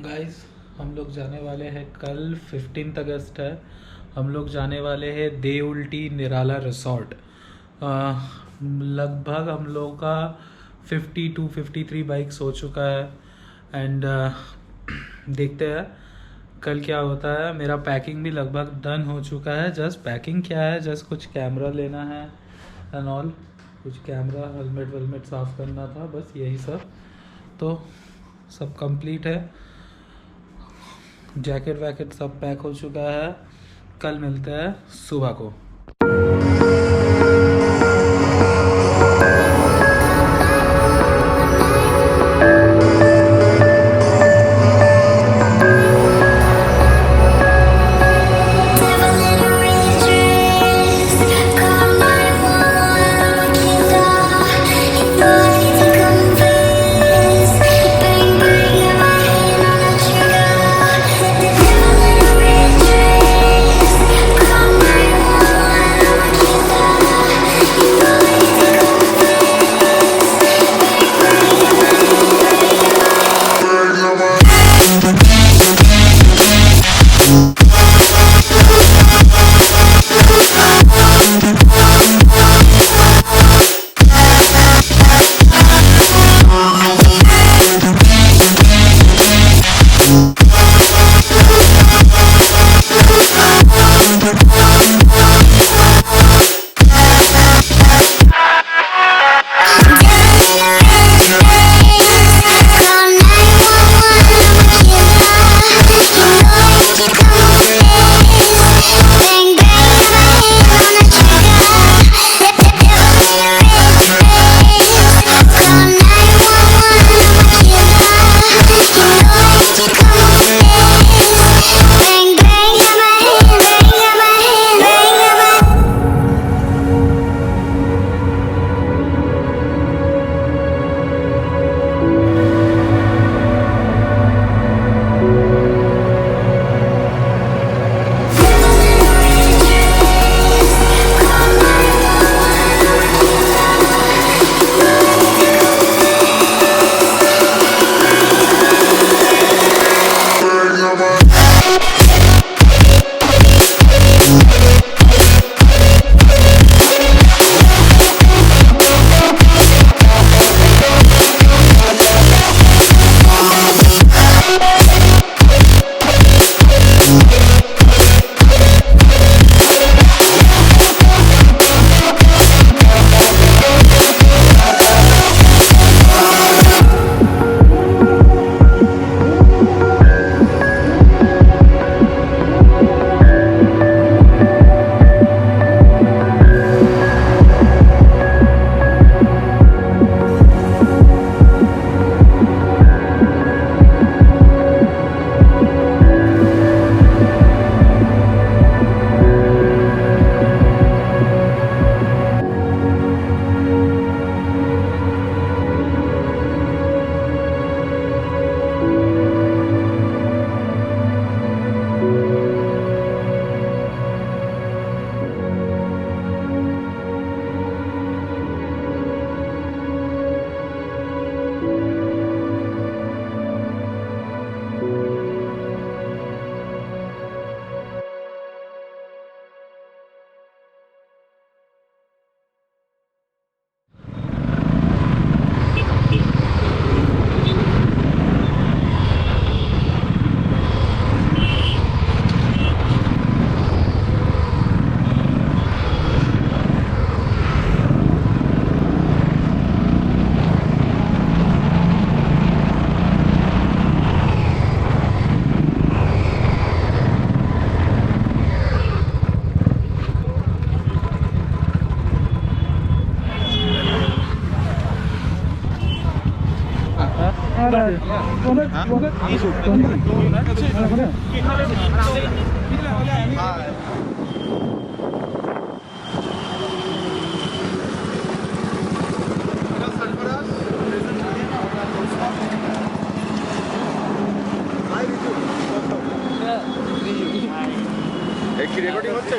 Guys, हम लोग जाने वाले हैं कल 15 अगस्त है। हम लोग जाने वाले हैं देउल्टी निराला रिसोर्ट। लगभग हम लोगों का 52-53 बाइक्स हो चुका है। एंड देखते हैं कल क्या होता है। मेरा पैकिंग भी लगभग डन हो चुका है। जस्ट पैकिंग क्या है, जस्ट कुछ कैमरा लेना है एंड ऑल, कुछ कैमरा हेलमेट वेलमेट साफ़ करना था, बस यही सब। तो सब कंप्लीट है। जैकेट वैकेट सब पैक हो चुका है। कल मिलते हैं सुबह को।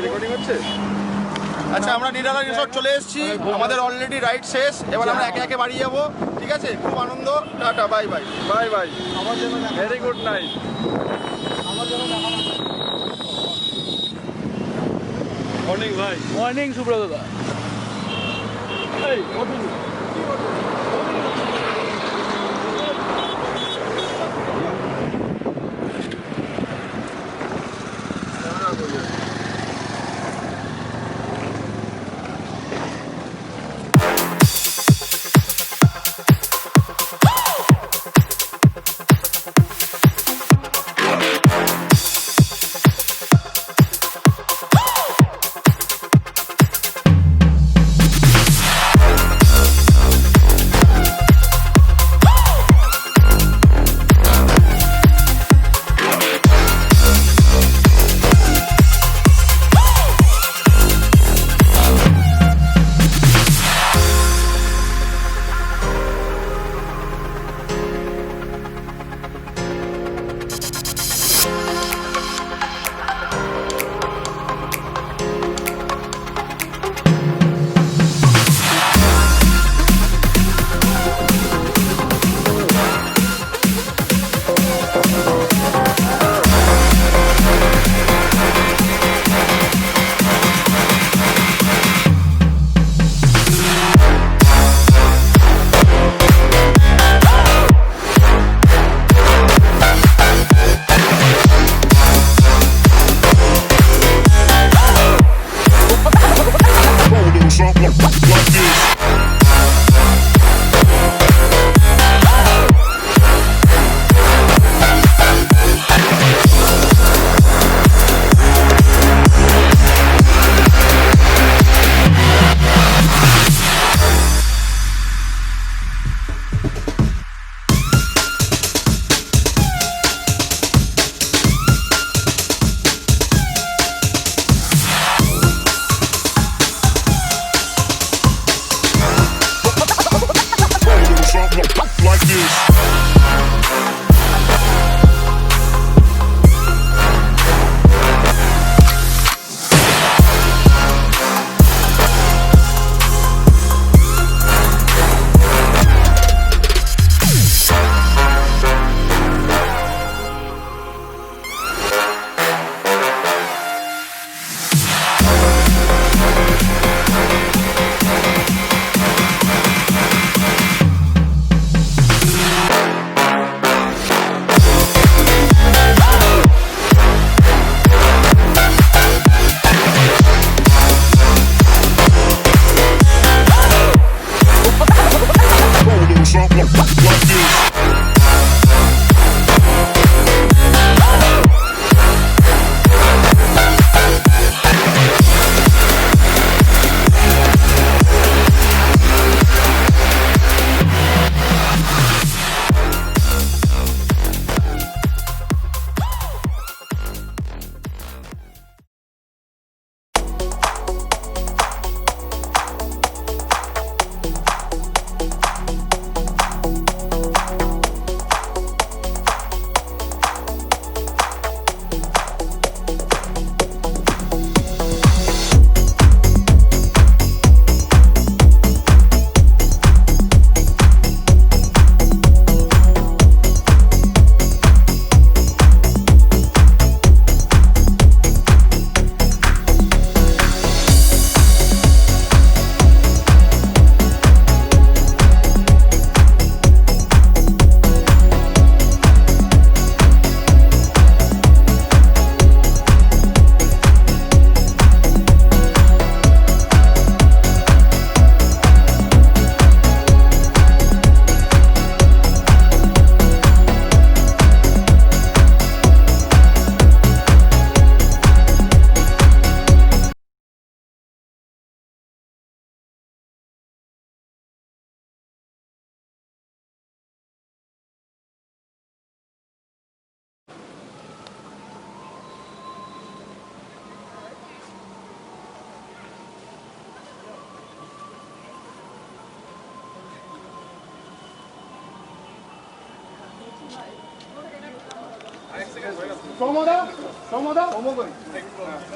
রেকর্ডিং হচ্ছে আচ্ছা আমরা নিরালা রিসর্ট চলে এসেছি, আমাদের অলরেডি রাইড শেষ, এবার আমরা একে একে বাড়ি যাবো। ঠিক আছে, খুব আনন্দ, tata, bye bye. Bye bye, very good night. Morning ভাই। Morning Subrata da.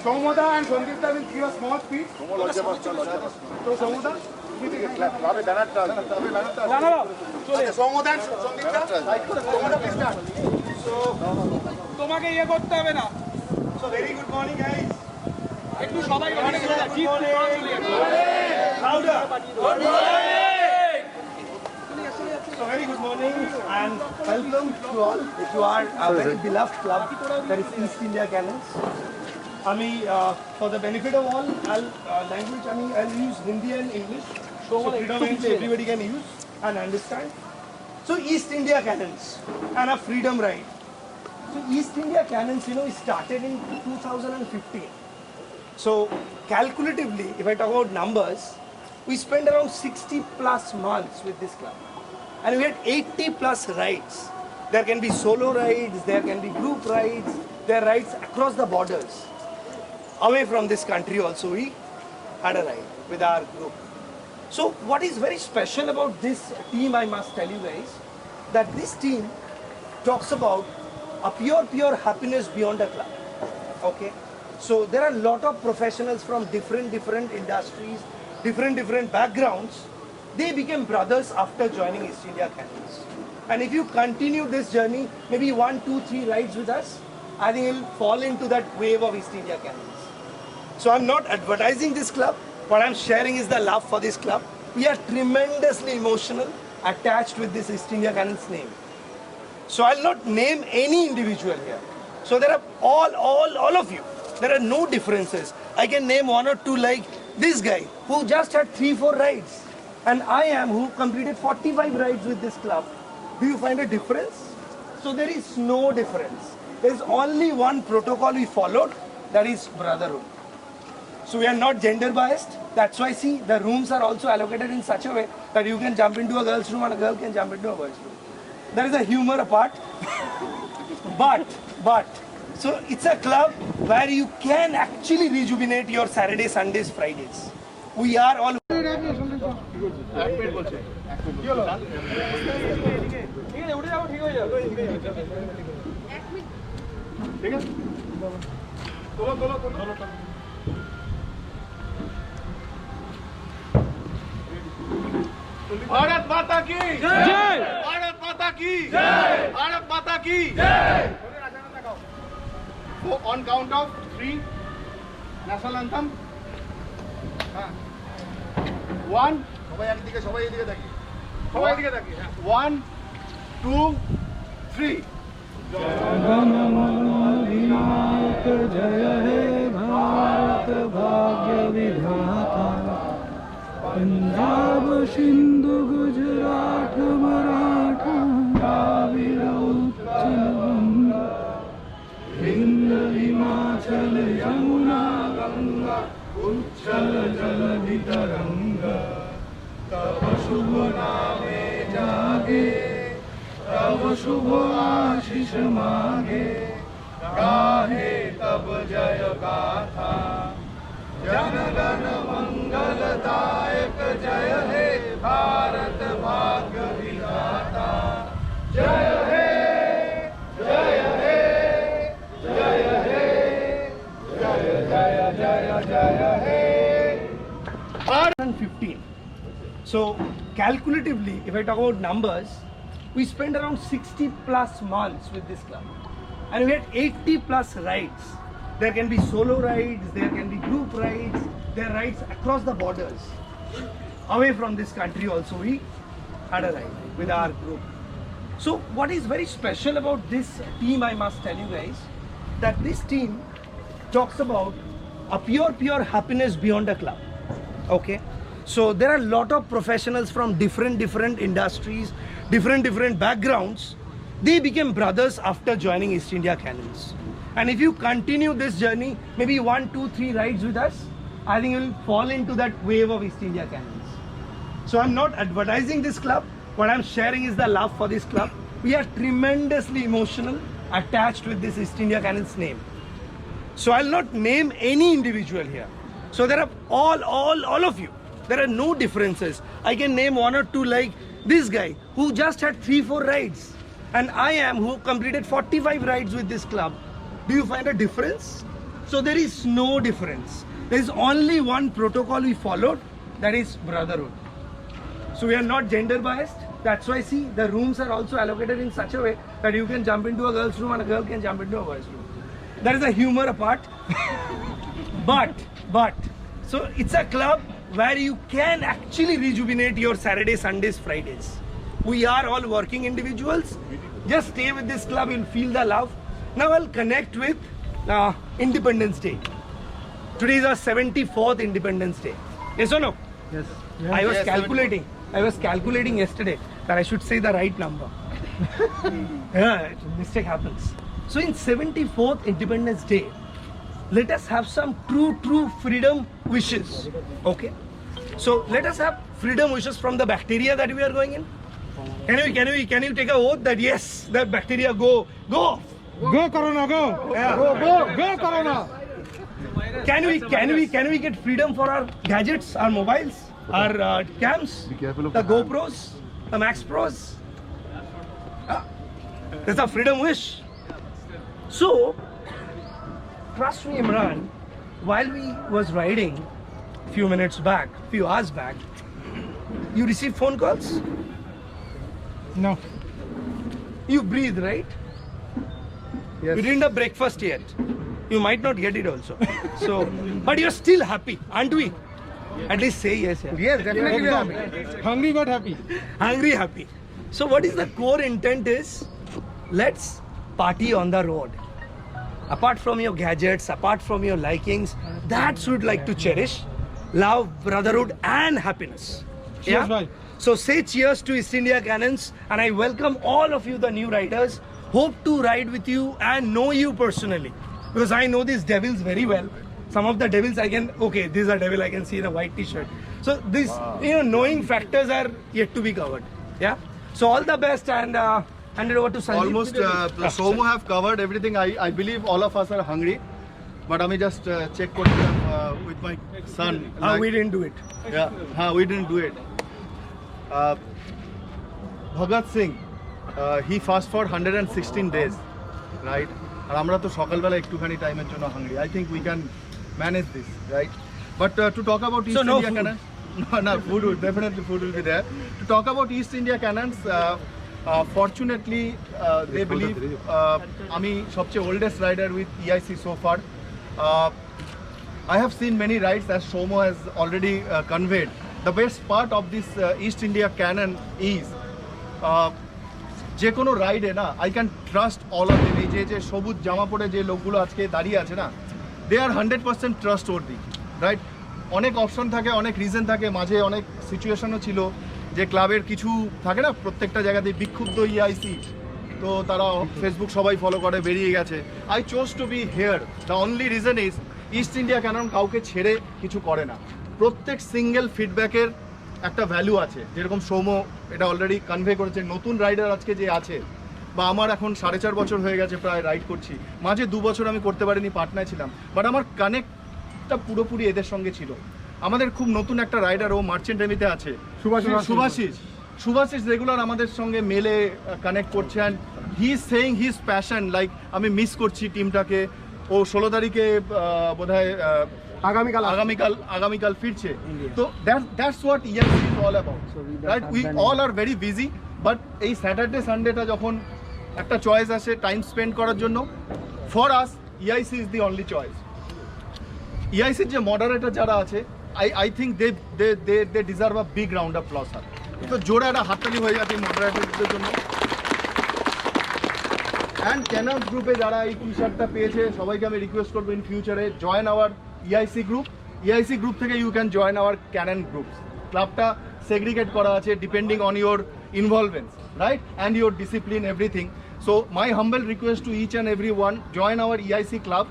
Somoda and Sandipta will give a small speech. So Somoda, Somoda and Sandipta, Somoda please start. তোমাকে ইয়ে করতে হবে না So very good morning guys. একটু সবাই Louder. So very good morning and welcome to all. If you are a very beloved club, that is East India Cannons. For the benefit of all, I'll use Hindi and English. So predominantly everybody can use and understand. So East India Cannons and a freedom ride. So East India Cannons, started in 2015. So calculatively, if I talk about numbers, we spent around 60 plus months with this club. And we had 80 plus rides. There can be solo rides, there can be group rides, there are rides across the borders. Away from this country also we had a ride with our group. So what is very special about this team, I must tell you guys, that this team talks about a pure happiness beyond a club. Okay? So there are a lot of professionals from different industries, different backgrounds. They became brothers after joining East India Cannons. And if you continue this journey, maybe 1, 2, 3 rides with us, I think you'll fall into that wave of East India Cannons. So I'm not advertising this club. What I'm sharing is the love for this club. We are tremendously emotional, attached with this East India Cannons name. So I'll not name any individual here. So there are all of you. There are no differences. I can name 1 or 2 like this guy who just had 3, 4 rides. And I am who completed 45 rides with this club. Do you find a difference? So there is no difference. There is only one protocol we followed, that is brotherhood. So we are not gender biased. That's why see the rooms are also allocated in such a way that you can jump into a girl's room and a girl can jump into a boy's room. There is a humor apart. But so it's a club where you can actually rejuvenate your Saturdays, Sundays, Fridays. We are all Bharat माता की जय, भारत माता की जय, भारत माता की जय. So on count of 3, national anthem. 1, 1, 2, 3. जनगणमनाधिनायक जय हे भारत भाग्य विधाता पंजाब सिंधु गुजरात मराठा द्राविड़ उत्कल बंगा विंध्य हिमाचल यमुना गंगा उच्चल जलधि तरंगा तब शुभ नामे जागे तब शुभ आशीष मांगे गाहे तब जय गाथा जनगण मंगलदायक जय हे भारत भाग्य विधाता जय हे जय हे जय हे जय जय जय जय हे. 15. So calculatively, if I talk about numbers, we spent around 60 plus months with this club. And we had 80 plus rides. There can be solo rides, there can be group rides, there are rides across the borders. Away from this country also we had a ride with our group. So what is very special about this team, I must tell you guys, that this team talks about a pure happiness beyond a club. Okay? So there are a lot of professionals from different industries, different backgrounds. They became brothers after joining East India Cannons. And if you continue this journey, maybe 1, 2, 3 rides with us, I think you'll fall into that wave of East India Cannons. So I'm not advertising this club. What I'm sharing is the love for this club. We are tremendously emotional, attached with this East India Cannons name. So I'll not name any individual here. So there are all of you. There are no differences. I can name 1 or 2 like this guy who just had 3, 4 rides. and I am, who completed 45 rides with this club. Do you find a difference? So there is no difference. There is only one protocol we followed, that is brotherhood. So we are not gender biased. That's why, see, the rooms are also allocated in such a way that you can jump into a girl's room and a girl can jump into a boy's room. That is a humor apart. But, so it's a club where you can actually rejuvenate your Saturdays, Sundays, Fridays. We are all working individuals. Just stay with this club, you'll feel the love. Now I'll connect with Independence Day. Today is our 74th Independence Day. Yes or no? Yes. I was Yes, calculating yesterday that I should say the right number. Yeah, mistake happens. So in 74th Independence Day, let us have some true freedom wishes. Okay? So let us have freedom wishes from the bacteria that we are going in. Can you take a oath that yes, that bacteria go off? Go Corona, go! Yeah. Go Corona! Can we get freedom for our gadgets, our mobiles, our cams, the GoPros, the Max Pros? That's a freedom wish. So, trust me, Imran, while we was riding few hours back, you received phone calls? No. You breathe, right? Yes. You didn't have breakfast yet. You might not get it also. So, but you're still happy, aren't we? At least say yes. Yeah. Yes, definitely we are happy. Hungry but happy. Hungry, happy. So what is the core intent is, let's party on the road. Apart from your gadgets, apart from your likings, that should like to cherish love, brotherhood and happiness. Cheers, bhai. So say cheers to East India Cannons, and I welcome all of you, the new riders. Hope to ride with you and know you personally, because I know these devils very well. Some of the devils I can, okay, this is a devil I can see in a white t-shirt. So these, knowing factors are yet to be covered. Yeah. So all the best, and hand it over to Sanjeev. Almost Somu have covered everything. I believe all of us are hungry, but I just check with my son. We didn't do it. Yeah, we didn't do it. Bhagat Singh, he fast for 116 days, right? আর আমরা তো সকালবেলা একটুখানি টাইমের জন্য hungry. I think we can manage this, right? But to talk about East no India food. Cannons, no, food will definitely be there. To talk about East India Cannons, fortunately they believe আমি সবচেয়ে oldest rider with EIC so far. I have seen many rides, as Somo has already conveyed. The best part of this East India Cannon is যে কোনো রাইডে না, I can trust all of them. এই যে সবুজ জামা পরে যে লোকগুলো আজকে দাঁড়িয়ে আছে না, দে আর 100% ট্রাস্ট ওয়ার্দি, রাইট? অনেক অপশন থাকে, অনেক রিজন থাকে, মাঝে অনেক সিচুয়েশনও ছিল যে ক্লাবের কিছু থাকে না, প্রত্যেকটা জায়গাতেই বিক্ষুব্ধ ইআইসি, তো তারা ফেসবুক সবাই ফলো করে বেরিয়ে গেছে. I chose to be here. The only reason is East India cannon কাউকে ছেড়ে কিছু করে না. প্রত্যেক সিঙ্গেল ফিডব্যাকের একটা ভ্যালু আছে. যেরকম সৌম্য এটা অলরেডি কনভে করেছে, নতুন রাইডার আজকে যে আছে, বা আমার এখন 4.5 বছর হয়ে গেছে প্রায় রাইড করছি, মাঝে 2 বছর আমি করতে পারিনি, পাটনায় ছিলাম, বাট আমার কানেক্টটা পুরোপুরি এদের সঙ্গে ছিল. আমাদের খুব নতুন একটা রাইডার, ও মার্চেন্ট নেভিতে আছে, সুভাশিস রেগুলার আমাদের সঙ্গে মেলে কানেক্ট করছে, and he is saying his passion, like আমি মিস করছি টিমটাকে. ও 16 তারিখে বোধহয় আগামীকাল ফিরছে. তো that's what EIC is all about, right? We all are very busy, but এই স্যাটারডে সানডেটা যখন একটা চয়েস আসে টাইম স্পেন্ড করার জন্য, for us EIC is the only choice. ইআইসির যে মডারেটর যারা আছে, I think they deserve a big round of plus. তো জোরে একটা হাততালি হয়ে যাচ্ছে মডারেটরদের জন্য. অ্যান্ড ক্যানন্স গ্রুপে যারা এই টি শার্টটা পেয়েছে, সবাইকে আমি রিকোয়েস্ট করবো ইন ফিউচারে join our EIC group. EIC group থেকে you can join our canon groups. ক্লাবটা সেগ্রিগেট করা আছে depending on your involvements, right, and your discipline, everything. So my humble request to each and every one, join our EIC club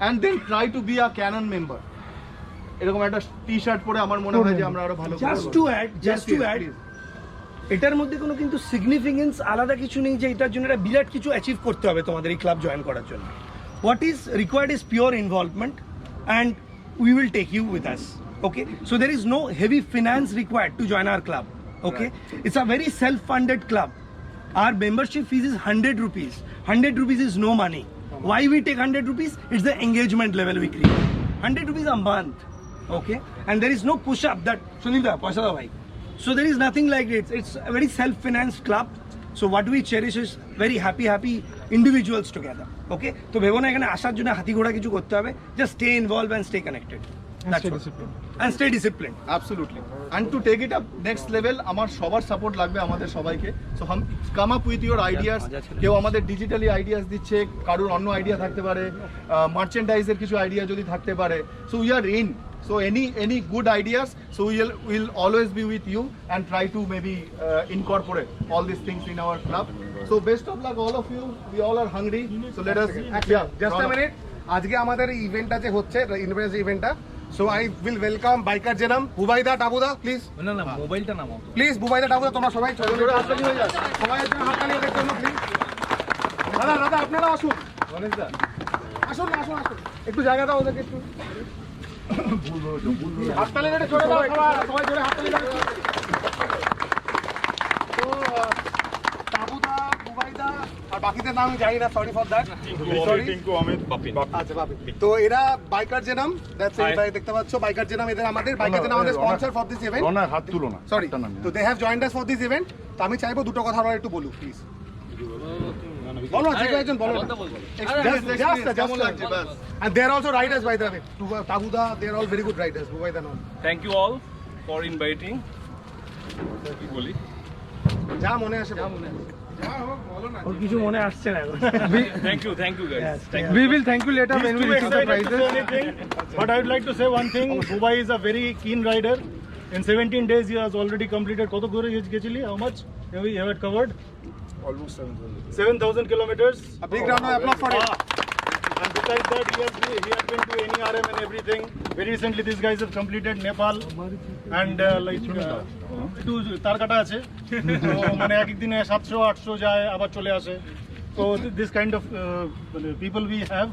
and then try to be a canon member. এরকম একটা T shirt পরে আমার মনে হয় যে আমরা আরো ভালো. জাস্ট টু অ্যাড এটার মধ্যে কোনো কিন্তু সিগনিফিকেন্স আলাদা কিছু নেই যে এটার জন্য একটা বিরাট কিছু অ্যাচিভ করতে হবে তোমাদের এই ক্লাব জয়েন করার জন্য. What is required is pure involvement, and we will take you with us. Okay, so there is no heavy finance required to join our club. Okay, it's a very self-funded club. Our membership fees is 100 rupees. 100 rupees is no money. Why we take 100 rupees? It's the engagement level we create. 100 rupees a month. Okay? And there is no push up that Sunilda, paisa da bhai. So there is nothing like it. It's a very self-financed club. So what we cherish is very happy individuals together. Okay? তো ভেবো না এখানে আসার জন্য হাতি ঘোড়া কিছু করতে হবে. Just stay involved and stay connected. And stay disciplined. And stay disciplined. Absolutely. And to take it up next level, আমার সবার সাপোর্ট লাগবে আমাদের সবাইকে। So হাম come up with your ideas. কেউ আমাদের ডিজিটালি আইডিয়াস দিচ্ছে, কারোর অন্য আইডিয়া থাকতে পারে, মার্চেন্ডাইজের কিছু আইডিয়া যদি থাকতে পারে। So we are in. So any good ideas, so we'll always be with you and try to maybe incorporate all these things in our club. So best of luck all of you. We all are hungry. So let us just a minute, আজকে আমাদের ইভেন্টটা যে হচ্ছে invest ইভেন্টটা, so I will welcome biker জেনাম বুবাইদা টাবুদা, please না মোবাইলটা নামাও প্লিজ বুবাইদা টাবুদা তোমরা সবাই চলো হাততালি হয়ে যাচ্ছে, সবাই একজন হাততালি এদের জন্য প্লিজ। দাদা আপনারা আসুন, আসুন একটু জায়গা দাও ওদেরকে, একটু হাততালি রেটে চলে দাও, সবাই জোরে হাততালি দাও। তো টাবুদা, বুবাইদা আর বাকিদের নাম আমি জানি না, sorry for that. Tinku, Amit, Bapin. আচ্ছা বাপি, তো এরা বাইকার জেনাম, দ্যাটস ইট, দেখতে পাচ্ছ বাইকার জেনাম, এদের আমাদের বাইকার জেনাম আমাদের স্পন্সর ফর দিস ইভেন্ট। রনা হাত তুলো না, সরি, তো they have joined us for this event. তো আমি চাইবো দুটো কথা ওরা একটু বলুক প্লিজ। বলো যে কেউ একজন বলো, কেমন লাগছে ব্যাস। and they are also riders by the way, Tabuda, they are all very good riders, Bubaida no, Thank you all for inviting. কি বলি? যা মনে আসে ওর কিছু মনে আসছে না এখন। Thank you guys. Thank you. We will thank you later when we receive the prizes. But I would like to say one thing. Dubai is a very keen rider. In 17 days, he has already completed. Koto Guru Gechili, how much have you have covered? Almost 7,000 kilometers. a big round of applause for it. And besides that, he has been to NERM and everything. Very recently, these guys have completed Nepal and একটু তার কাটা আছে, তো মানে এক এক দিনে 700-800 যায়, আবার চলে আসে। So this kind of people we have.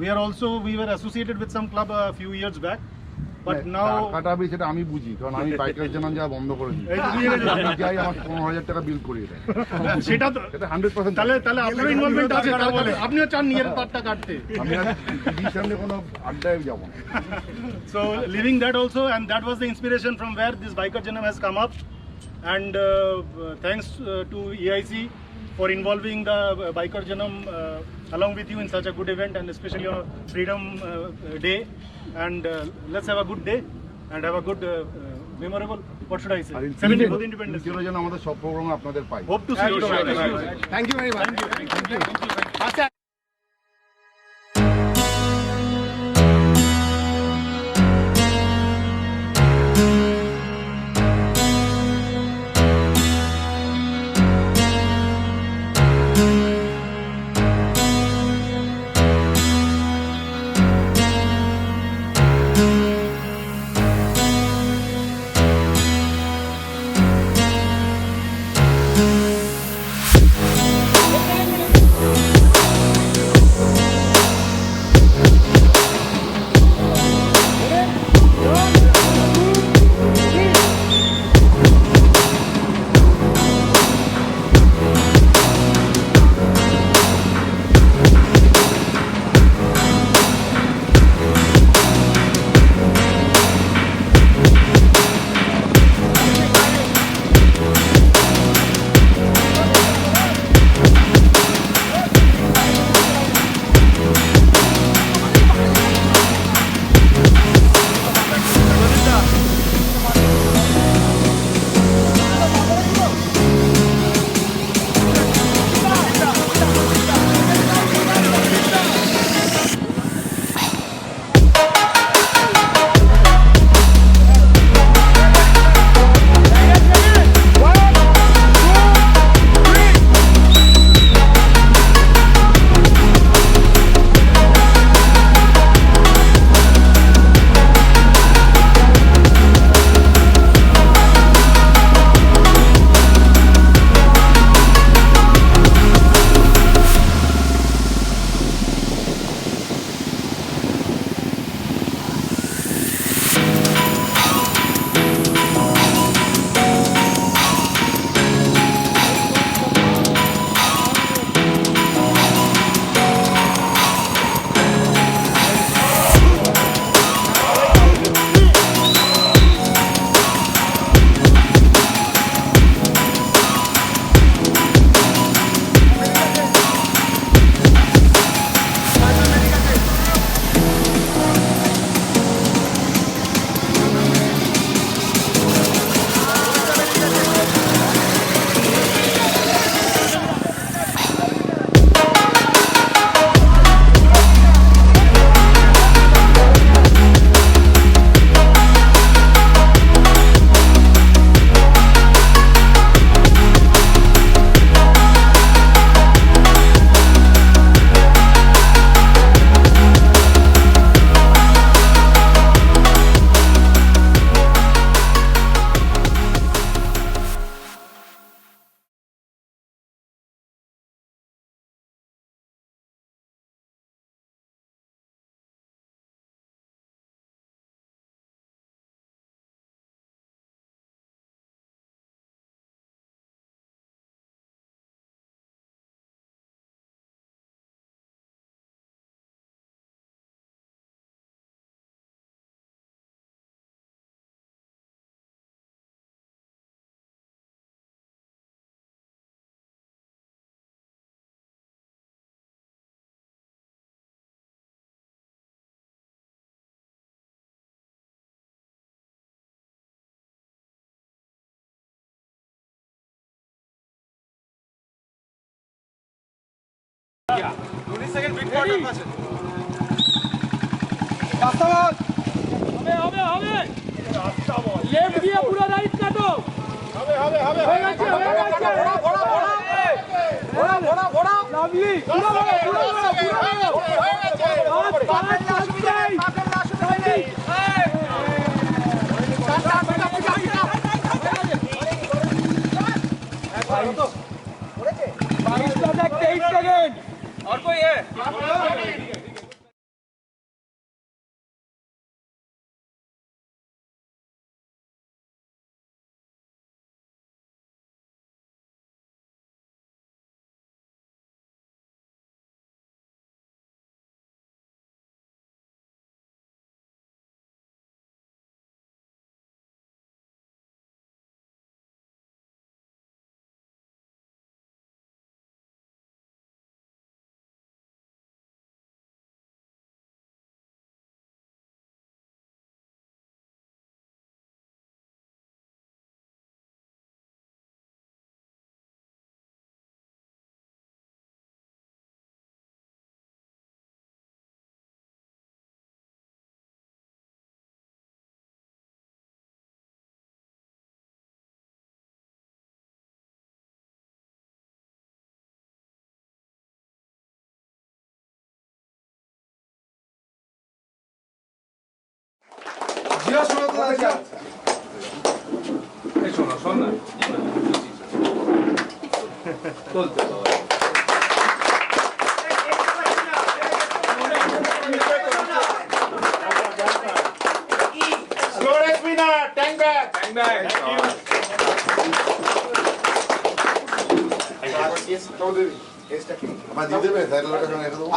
We were associated with some club a few years back, but now কাটাবি সেটা আমি বুঝি, কারণ আমি বাইকার জন্য যা বন্ধ করেছি, আমি যাই আমার 15,000 টাকা বিল করিয়ে দেয়, সেটা তো এটা 100%। তাহলে আপনার ইনভলভমেন্ট আছে, তাহলে আপনিও চান নিজের পাটটা কাটতে। আমি আর টিভির সামনে কোনো আড্ডায় যাবো না। So leaving that also, and that was the inspiration from where this biker janam has come up, and thanks to EIC for involving the biker janam along with you in such a good event, and especially on Freedom Day, and let's have a good day and have a good memorable, what should I say, 17th Independence Day. যেন আমাদের সব programme আপনাদের পাই। Hope to see you. Thank you very much. Thank you. আচ্ছা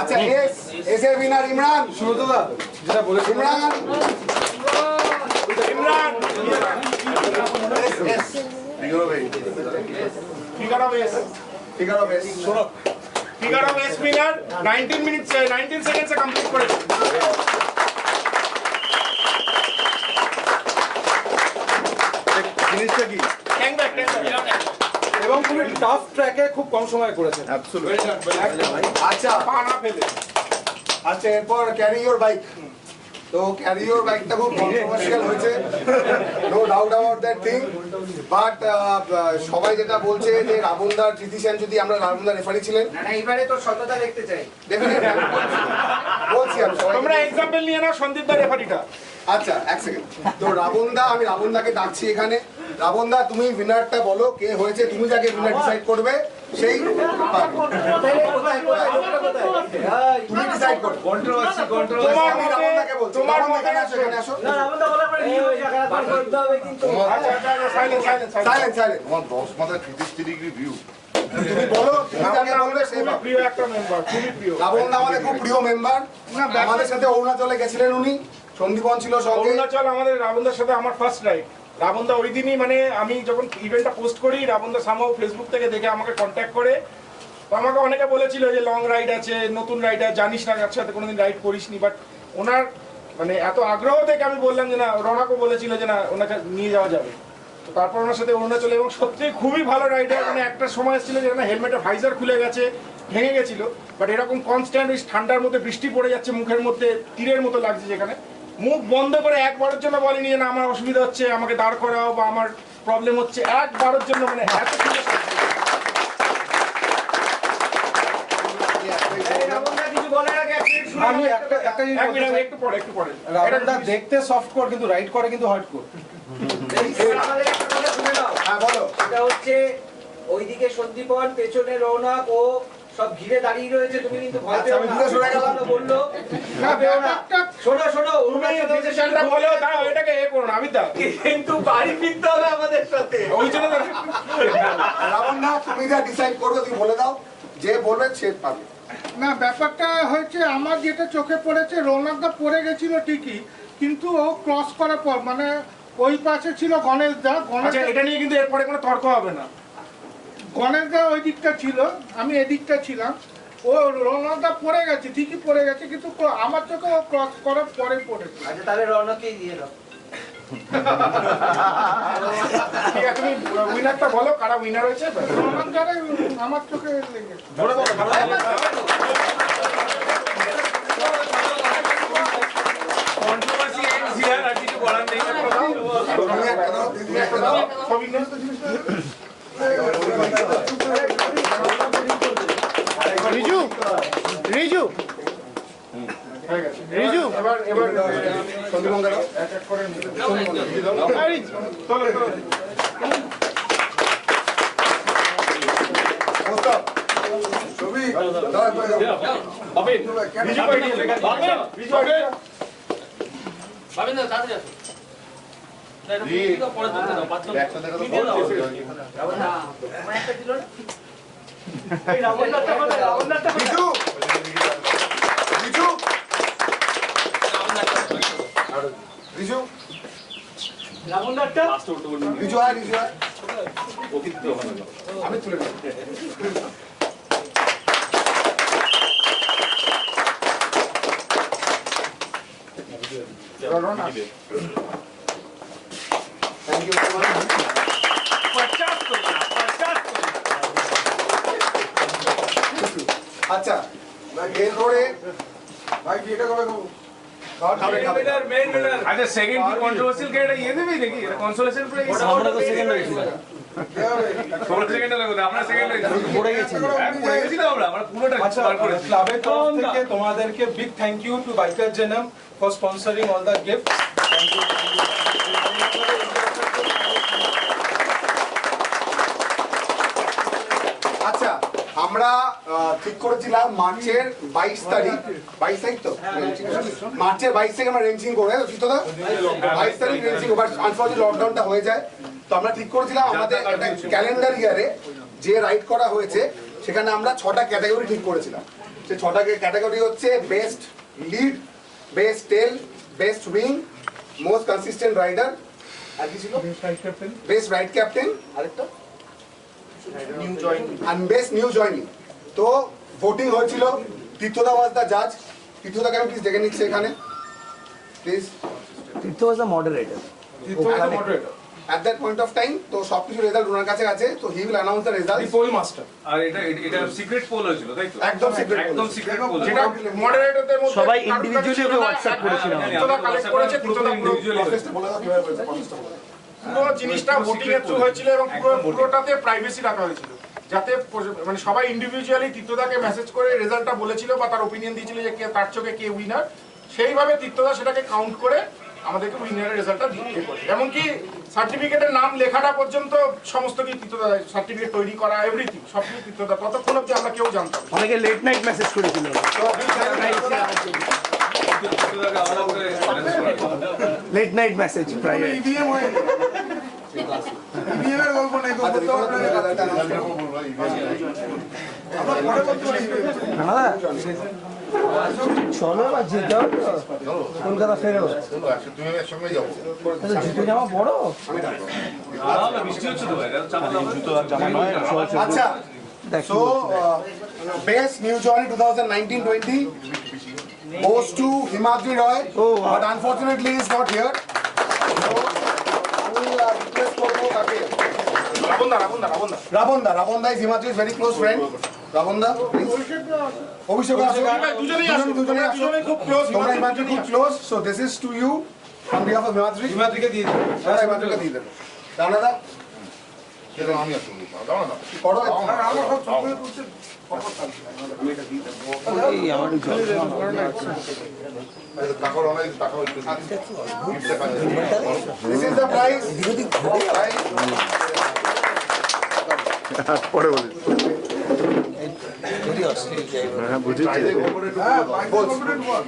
আচ্ছা S এর winner Imran সুরতদা যেটা বলেছেন ইমরান ফিগার অফ এস শোনো figure of S winner 19 minutes 19 সেকেন্ডসে কমপ্লিট করেছে জিনিসটা কি ট্যাঙ্ক ব্যাক এবং খুবই টাফ ট্র্যাকে খুব কম সময় করেছেন। আচ্ছা পা না ফেলে আচ্ছা এরপর ক্যারি ইওর বাইক তো ক্যারি ইওর বাইকটা খুব কন্ট্রোভার্সিয়াল হয়েছে no doubt about that thing but সবাই যেটা বলছে যে রাবণদার ডিসিশন যদি আমরা রাবণদার রেফারি ছিলেন না এবারে তো সততা দেখতে চাই ডেফিনেটলি বলছি আমি তোমরা এক্সাম্পল নিয়ে নাও সন্দীপ দা রেফারিটা। আচ্ছা এক সেকেন্ড তো রাবণদা আমি রাবণদাকে ডাকছি এখানে রাবণদা তুমি উইনারটা বলো কে হয়েছে তুমি যাকে উইনার ডিসাইড করবে সেই তুমি ডিসাইড করো কন্ট্রোভার্সি তোমার আমি রাবণদাকে বলছি তোমার রাবণদা মতে এখানে আসো এখানে আসো না রাবণদা বলার পরে কি হয়েছে খারাপ করতে হবে কিন্তু সাইলেন্ট সাইলেন্ট আমার 10 মাথায় 360 ডিগ্রি ভিউ তুমি বলো তুমি যাকে বলবে সেই খুবই প্রিয় একটা মেম্বার, খুবই প্রিয়। রাবণদা আমাদের খুব প্রিয় মেম্বার আমাদের সাথে অরুণাচলে গেছিলেন উনি সন্দীপন ছিল সঙ্গে অরুণাচল আমাদের রাবণদার সাথে আমার ফার্স্ট রাইড। রাবণদা ওই দিনই মানে আমি যখন ইভেন্টটা পোস্ট করি রাবণদা সামহাও ফেসবুক থেকে দেখে আমাকে কন্ট্যাক্ট করে তো আমাকে অনেকে বলেছিল যে লং রাইড আছে নতুন রাইডার জানিস না একসাথে কোনোদিন রাইড করিসনি বাট ওনার মানে এত আগ্রহ থেকে আমি বললাম যে না রনাকও বলেছিল যে না ওনাকে নিয়ে যাওয়া যাবে তো তারপর ওনার সাথে অরুণাচলে এবং সত্যি খুবই ভালো রাইডার মানে একটা সময় এসেছিল যে না হেলমেটের ভাইজার খুলে গেছে ভেঙে গেছিল বাট এরকম কনস্ট্যান্ট ওই ঠান্ডার মধ্যে বৃষ্টি পড়ে যাচ্ছে মুখের মধ্যে তীরের মতো লাগছে যেখানে মুখ বন্ধ করে একবারের জন্য বলেনি যে না আমার অসুবিধা হচ্ছে আমাকে দাঁড় করাও বা আমার প্রবলেম হচ্ছে একবারের জন্য মানে এত সুন্দর আমি একটা জিনিস বলতে চাই, একটু পরে রাবণদা দেখতে সফট কোর কিন্তু রাইড করে কিন্তু হার্ড কোর। হ্যাঁ বলো এটা হচ্ছে ওইদিকে সন্দীপন পেছনে রৌনক ও সব ঘিরে দাঁড়িয়ে রয়েছে তুমি কিন্তু ভয় আচ্ছা, পেও আমি না ঘুরে সরে গেলাম। বললো না পেও না শোনো শোনো ডিসিশনটা বলো দাও এটাকে এ করো না আমি দাও কিন্তু বাড়ি ফিরতে হবে আমাদের সাথে ওই জন্য রাবণদা তুমি যা ডিসাইড করবে তুমি বলে দাও যে বলবে সে পাবে না ব্যাপারটা হচ্ছে আমার যেটা চোখে পড়েছে রৌনকদা পড়ে গেছিল ঠিকই কিন্তু ও ক্রস করার পর মানে ওই পাশে ছিল গণেশদা আচ্ছা এটা নিয়ে কিন্তু এরপরে কোনো তর্ক হবে না গণেশদা ওই দিকটা ছিল আমি এদিকটা ছিলাম ও রৌনকদা পড়ে গেছে ঠিকই পড়ে গেছে কিন্তু আমার চোখে ও ক্রস করার পরে পড়েছে আচ্ছা তাহলে রৌনককেই দিয়ে দাও ঠিক আছে তুমি উইনারটা বলো কারা উইনার হয়েছে রৌনকদারে আমার চোখে লেগেছে ধরে বলো রিজু রিজু এবার সন্দীপ অঙ্কা দাও। মোস্তাক, ছবি দাও একবার দাও। বিজু বিজু বিজু বিজু আয় বিজু আয় আমি তুলে নেব। Thank you so much. আচ্ছা মেন রোডে ভাই বিয়েটা কবে খাবো? আচ্ছা সেকেন্ড কন্ট্রোভার্সিয়াল কে এটা ইয়ে দেবে নাকি এটা কনসোলেশন প্রাইজ আমরা তো সেকেন্ড হয়েছিল। 16 সেকেন্ডে লাগবে আমরা সেকেন্ড হয়েছি পড়ে গেছি। পড়ে গেছিলাম আমরা পুরোটা আচ্ছা বার করেছি ক্লাবের তরফ থেকে তোমাদেরকে big thank you to biker জেনাম for sponsoring all the gifts. Thank you. আচ্ছা আমরা ঠিক করেছিলাম মার্চের 22 তারিখ 22 তারিখ তো মার্চের 22 তারিখ আমরা রেঞ্জিং করে তো দা 22 তারিখ রেঞ্জিং বাট আনফরচুনেটলি লকডাউনটা হয়ে যায়। তো আমরা ঠিক করেছিলাম আমাদের ক্যালেন্ডার ইয়ারে যে রাইড করা হয়েছে সেখানে আমরা 6টা ক্যাটাগরি ঠিক করেছিলাম। সেই 6টা ক্যাটাগরি হচ্ছে best lead, best tail, best wing, most consistent rider, আর কি ছিল বেস্ট রাইড ক্যাপ্টেন, আরেকটা and best new joining. তো ভোটিং হয়েছিল, তীর্থদা ওয়াজ দ্য জাজ। তীর্থদাকে আমি প্লিজ ডেকে নিচ্ছি এখানে please. Tirtha was the moderator. At that point of time তো সবকিছু রেজাল্ট ওনার কাছে আছে, তো he will announce the result. Poll master. আর এটা সিক্রেট পোল হয়েছিল তাই তো একদম সিক্রেট, একদম সিক্রেট পোল যেটা মডারেটরদের মধ্যে সবাই ইন্ডিভিজুয়ালি ওকে হোয়াটসঅ্যাপ করেছিলাম। তীর্থদা কালেক্ট করেছে, তীর্থদা পুরো প্রসেসটা বলে দাও কিভাবে হয়েছে, প্রসেসটা বলে দাও। পুরো জিনিসটা ভোটিং এর থ্রু হয়েছিল এবং পুরোটাতে প্রাইভেসি রাখা হয়েছিল, যাতে মানে সবাই ইন্ডিভিজুয়ালি তীর্থদাকে মেসেজ করে রেজাল্টটা বলেছিল বা তার ওপিনিয়ন দিয়েছিল যে কে তার চোখে কে উইনার, সেইভাবে তীর্থদা সেটাকে কাউন্ট করে আমাদেরকে উইনারের রেজাল্টটা দিয়ে করে। এমনকি সার্টিফিকেটের নাম লেখাটা পর্যন্ত সমস্ত কি তীর্থদা, সার্টিফিকেট তৈরি করা এভরিথিং সব কিছু তীর্থদা, ততক্ষণ অব্দি আমরা কেউ জানতাম না। অনেকে লেট নাইট মেসেজ করেছিল। লেট নাইট মেসেজ প্রায় ইভিএম হয়ে ইভিএম এর গল্প নেই, আমরা পরে বলতে পারি। চলো এবার যেতে হবে তো, কলকাতা ফেরো। তুমি একসঙ্গে যাবো। জুতো জামা বড়। বৃষ্টি হচ্ছে তো ভাই জুতো আচ্ছা so best new journey 2019-20 goes to Himadri Roy, but unfortunately he is not here. So I will request for Kapil. Rabonda is Himadri's very close friend. Rabonda, please. Abhishek আসো। দুজনেই খুব ক্লোজ, তোমরা Himadri খুব close, so this is to you on behalf of Himadri. হিমাদ্রিকে দিয়ে দিন। হ্যাঁ, Himadriকে দিয়ে দেবো। রানাদা সেটা আমি আসবো দাও না করো। টাকার অনেক টাকা একটু This is the prize. পরে বলি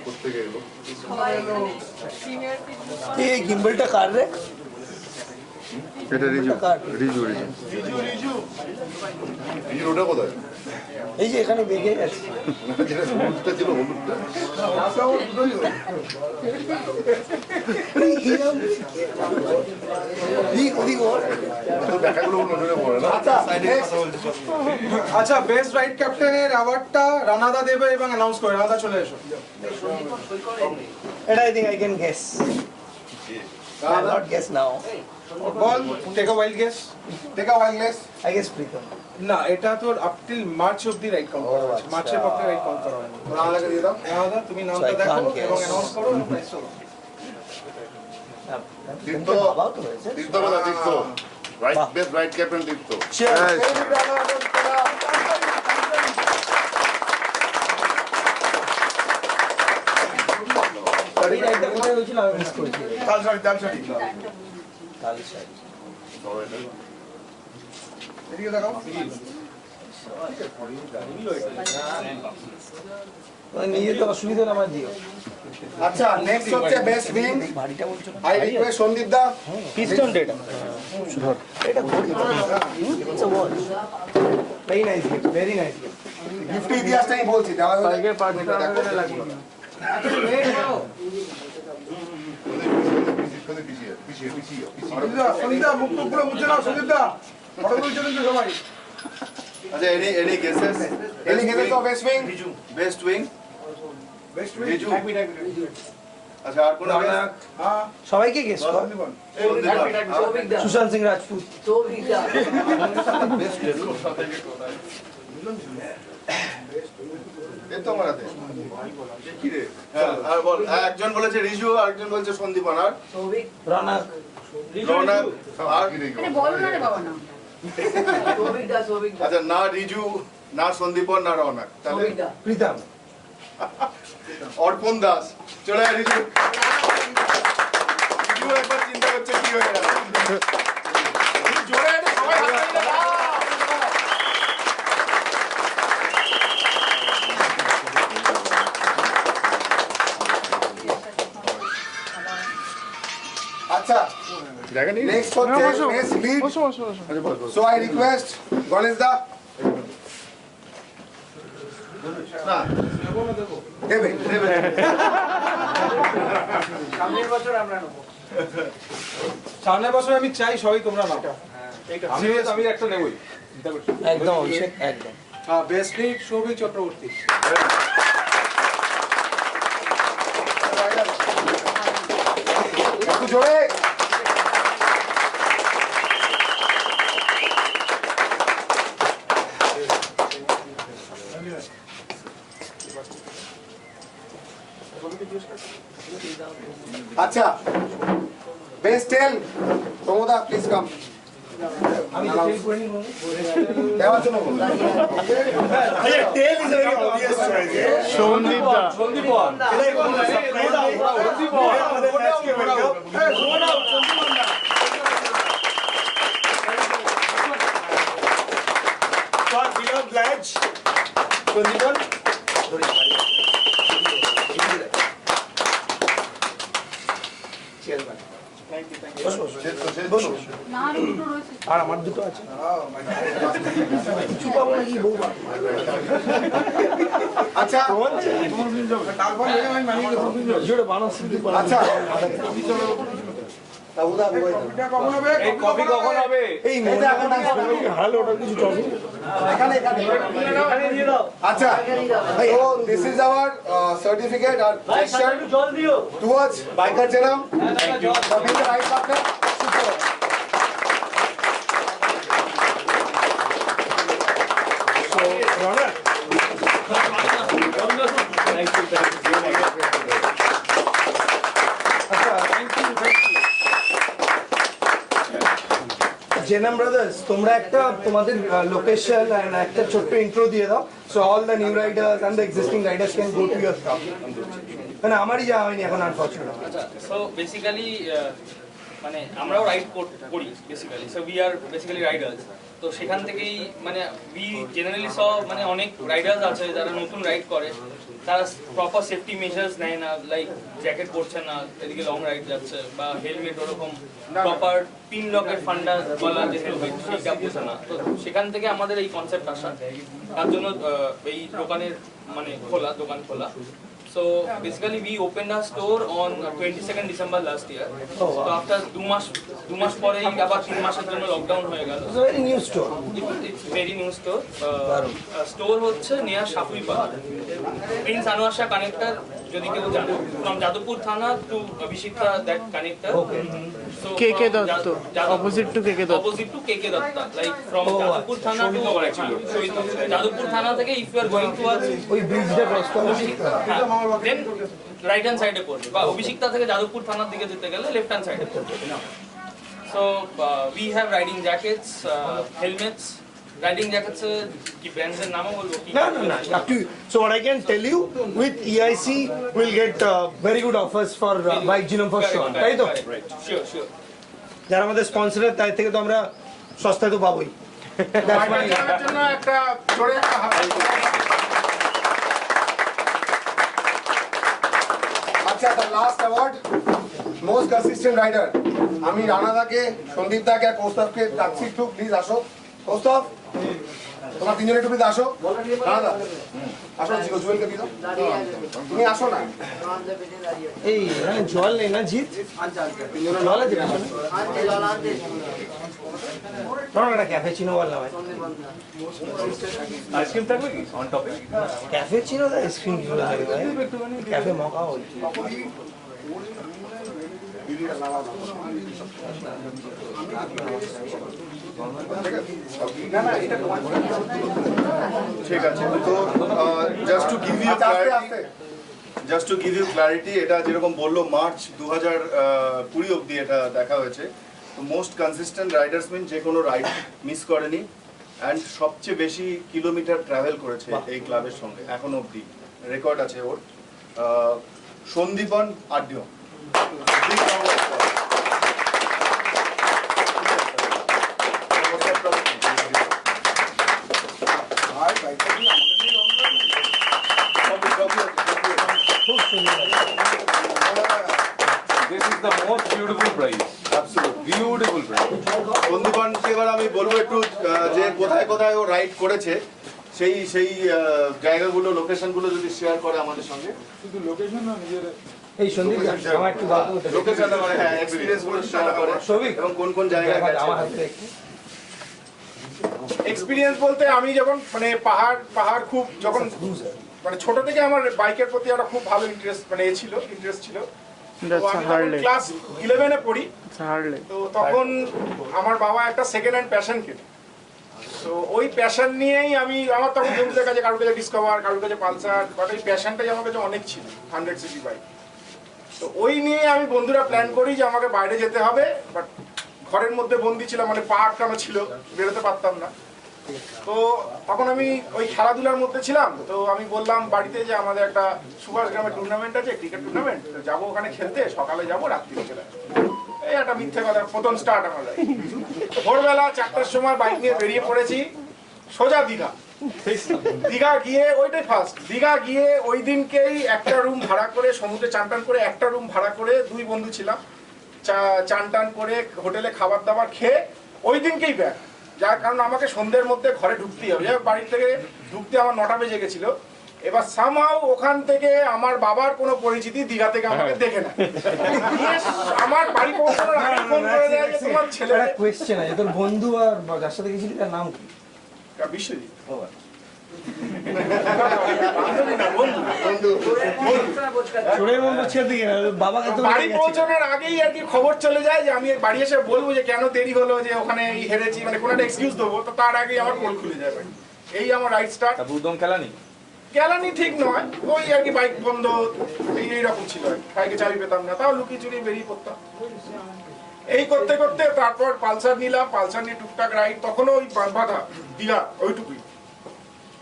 করতে গেল এই গিম্বলটা কার রে? এটা রিজু রিজু রিজু রিজু ওটা কোথায়? এই যে এখানে বেগে গেছে। যেটা হলুদটা ছিল হলুদটা দেখাগুলো নজরে পড়ে না। আচ্ছা বেস্ট রাইড ক্যাপ্টেনের অ্যাওয়ার্ডটা রানাদা দেবে এবং অ্যানাউন্স করে। রানাদা চলে এসো। এটা I think I can guess. I'll not guess now. বল take a wild guess. Take a while, guys. I guess Pritam. না এটা তোর আপ টিল মার্চ অবধি রাইড কাউন্ট করা হয়েছে। মার্চের পরে রাইড কাউন্ট করা হয়নি। রানাদাকে দিয়ে দাও। রানাদা তুমি নামটা So I দেখো can't guess. এবং অ্যানাউন্স করো এবং প্রাইস চলো। তীর্থ বাবাও তো হয়েছে। তীর্থ বলা তীর্থ রাইট বেস্ট রাইট ক্যাপ্টেন তীর্থ Cheers. হয়েছিল আমি মিস করেছি তালসারি এদিকে দেখাও নিয়ে যেতে অসুবিধা না আমার দিও আচ্ছা নেক্সট হচ্ছে best wing I request Sandip da piston ডেটা এটা very nice gift very nice gift gift ইতিহাসটা আমি বলছি দেওয়া হলো বাইকের পার্ট লাগবে সন্দীপ দা মুখ পুরো মুছে নাও সন্দীপ দা ফটো তুলছেন তো সবাই আচ্ছা any guesses of best wing best wing Riju আচ্ছা আর কোন সবাইকে গেস কর সুশান্ত সিং রাজপুত কি রে আর বল একজন বলেছে রিজু আর একজন বলেছে সন্দীপন আর রনক রৌনক আর বলো না রে বাবা না আচ্ছা না রিজু না সন্দীপন না রৌনক তাহলে প্রীতম অর্পণ দাস চলে আয় রিজু রিজু একবার চিন্তা করছে কি হয়ে গেল জোরে একটু সবাই হাত তালি দাও। আচ্ছা নেক্সট হচ্ছে best lead so I request Ganesh da দেবে সামনের বছর আমি চাই সবাই তোমরা নাও আমি একটা নেবই একদম অভিষেক একদম হ্যাঁ বেস্ট লিগ সৌভিক চক্রবর্তী একটু জোরে আচ্ছা best tell Pramoda please come আমি তো ফিল করিনি দেওয়ার জন্য বলুন। না রে দুটো রয়েছে আর আমার দুটো আছে কিছু পাবো নাকি বউ আচ্ছা জোরে বানাস আচ্ছা এই কফি কখন হবে এই মনে এখন হারালে ওটার কিছু টপিক এখানে আচ্ছা তো দিস ইজ আওয়ার সার্টিফিকেট আর জেস্চার টুয়ার্ডস বাইকার জেনাম for being the right partner জেনাম ব্রাদার্স তোমরা একটা তোমাদের লোকেশন এন্ড একটা ছোট্ট ইন্ট্রো দিয়ে দাও so all the new riders and the existing riders can go to your stop মানে আমারই যাওয়া হয়নি এখন আনফরচুনেটলি আচ্ছা সো বেসিক্যালি মানে আমরাও রাইড করি basically so we are basically Riders তো সেখান থেকেই মানে উই জেনারেলি মানে অনেক রাইডার্স আছে যারা নতুন রাইড করে তারা প্রপার সেফটি মেজার্স নেয় না লাইক জ্যাকেট পরছে না এদিকে লং রাইড যাচ্ছে বা হেলমেট ওরকম প্রপার পিন লকের ফান্ডা বলা যে হেলমেট সেইটা পরছে না তো সেখান থেকে আমাদের এই কনসেপ্ট আসা তার জন্য এই দোকান খোলা So basically we opened our store on 22nd December last year. So after 2 মাস পরেই আবার 3 মাসের জন্য লকডাউন হয়ে গেল। It's a very new store It's very new store. Store হচ্ছে near Sapuipara. Prince Anwar Shah connector যদি কেউ জানে from যাদবপুর থানা to Abhishikta that connector. So KK Dutta opposite to KK Datta like from Jadavpur থানা to যাদবপুর থানা থেকে if you are going towards ওই ব্রিজটা ক্রস করে দেন রাইট হ্যান্ড সাইডে পড়বে বা অভিষিক্তা থেকে যাদবপুর থানার দিকে যেতে গেলে লেফট হ্যান্ড সাইডে পড়বে so we have riding jackets helmets riding jackets কি ব্র্যান্ডের নামও বলবো কি No, no, no. Up to you. So what I can tell you, with EIC, we'll get very good offers for Bike Genome for sure. তাই তো? Sure sure যারা আমাদের স্পন্সরের তাই থেকে তো আমরা সস্তায় তো পাবোই। That's why. বাইকের জন্য একটা জোরে একটা হাত। আচ্ছা, the last award, most consistent rider. আমি রানাদাকে, সন্দীপ দাকে আর কৌস্তভকে ডাকছি, একটু প্লিজ আসো। কৌস্তভ, তোমরা তিনজনে একটু প্লিজ আসো। রানাদা, আসো, জুয়েলকে দিয়ে দাও। তুমি আসো না। এই এখানে জল নেই না জিৎ? জল আছে না? না একটা ক্যাফেচিনো বল না ভাই। আইসক্রিম থাকবে কি অন টপে? ক্যাফেচিনো দা আইসক্রিম কি করে থাকে ভাই? ক্যাফে মকা হল। ঠিক আছে, তো just to give you clarity, এটা যেরকম বললো মার্চ 2020 অবধি এটা দেখা হয়েছে। তো মোস্ট কনসিস্টেন্ট রাইডার্স মিন যে কোনো রাইড মিস করেনি, অ্যান্ড সবচেয়ে বেশি কিলোমিটার ট্রাভেল করেছে এই ক্লাবের সঙ্গে এখন অবধি, রেকর্ড আছে ওর, Sandipan আড্ডিও। This is the most beautiful prize. Beautiful prize. সন্দীপনকে এবার আমি বলবো একটু যে কোথায় কোথায় ও রাইড করেছে সেই সেই জায়গাগুলো, লোকেশনগুলো যদি শেয়ার করে আমাদের সঙ্গে। শুধু লোকেশন না, নিজের এই সন্দীপ আমার একটু গল্প করতে দে। লোকেশন মানে হ্যাঁ এক্সপেরিয়েন্সগুলো শেয়ার করে সবিক এবং কোন কোন জায়গায় আমার গেছে। হাতে একটু এক্সপিরিয়েন্স বলতে আমি যখন মানে পাহাড় খুব যখন মানে ছোট থেকে আমার বাইকের প্রতি একটা খুব ভালো ইন্টারেস্ট মানে ইন্টারেস্ট ছিল। ক্লাস 11-এ পড়ি, তো তখন আমার বাবা একটা সেকেন্ড হ্যান্ড প্যাশন কেনে। তো ওই প্যাশন নিয়েই আমার তখন বন্ধুদের কাছে কারোর কাছে ডিসকভার, কারোর কাছে পালসার, বাট ওই প্যাশনটাই আমার কাছে অনেক ছিল, 100cc বাইক। তো ওই নিয়ে আমি বন্ধুরা প্ল্যান করি যে আমাকে বাইরে যেতে হবে, বাট ঘরের মধ্যে বন্দি ছিলাম, মানে পা আটকানো ছিল, বেরোতে পারতাম না। তো তখন আমি ওই খেলাধুলার মধ্যে ছিলাম। তো আমি বললাম বাড়িতে যে আমাদের একটা সুভাষ গ্রামের টুর্নামেন্ট আছে, ক্রিকেট টুর্নামেন্ট, যাবো ওখানে খেলতে, সকালে যাবো রাত্রি চলে আসবো। এই একটা মিথ্যে কথা, প্রথম স্টার্ট আমার। ভোরবেলা 4টার সময় বাইক নিয়ে বেরিয়ে পড়েছি সোজা দীঘা গিয়ে, ওইটাই ফার্স্ট দীঘা গিয়ে ওই দিনকেই একটা রুম ভাড়া করে, সমুদ্রে চান টান করে একটা রুম ভাড়া করে, 2 বন্ধু ছিলাম, চান টান করে হোটেলে খাবার দাবার খেয়ে ওই দিনকেই ব্যাক। যার কারণ আমাকে সন্ধ্যের মধ্যে ঘরে ঢুকতেই হবে, বাড়ি থেকে ঢুকতে আমার 9টা বেজে গেছিল। এবার সামহাও ওখান থেকে আমার বাবার কোনো পরিচিতি দীঘা থেকে আমাকে দেখে না, আমার বাড়ি পৌঁছানোর আগে ফোন করে দেয় যে তোমার ছেলে। একটা কোয়েশ্চেন আছে, তোর বন্ধু আর যার সাথে গেছিলি তার নাম কি? বিশ্বজিৎ। বাড়ি পৌঁছানোর আগেই আর কি খবর চলে যায় যে আমি বাড়ি এসে বলবো যে কেন দেরি হলো, যে ওখানে হেরেছি, মানে কোনো একটা এক্সকিউজ দেবো। তো তার আগেই আমার পোল খুলে যায়। এই আমার রাইড স্টার্ট। বুদম খেলানি গেলানি ঠিক নয়, ওই আর কি বাইক বন্ধ এইরকম ছিল, বাইকে চাবি পেতাম না, তাও লুকিয়ে চুরিয়ে বেরিয়ে পড়তাম। এই করতে করতে তারপর পালসার নিলাম, পালসার নিয়ে টুকটাক রাইড, তখনও ওই বাধা দীঘা ওইটুকুই।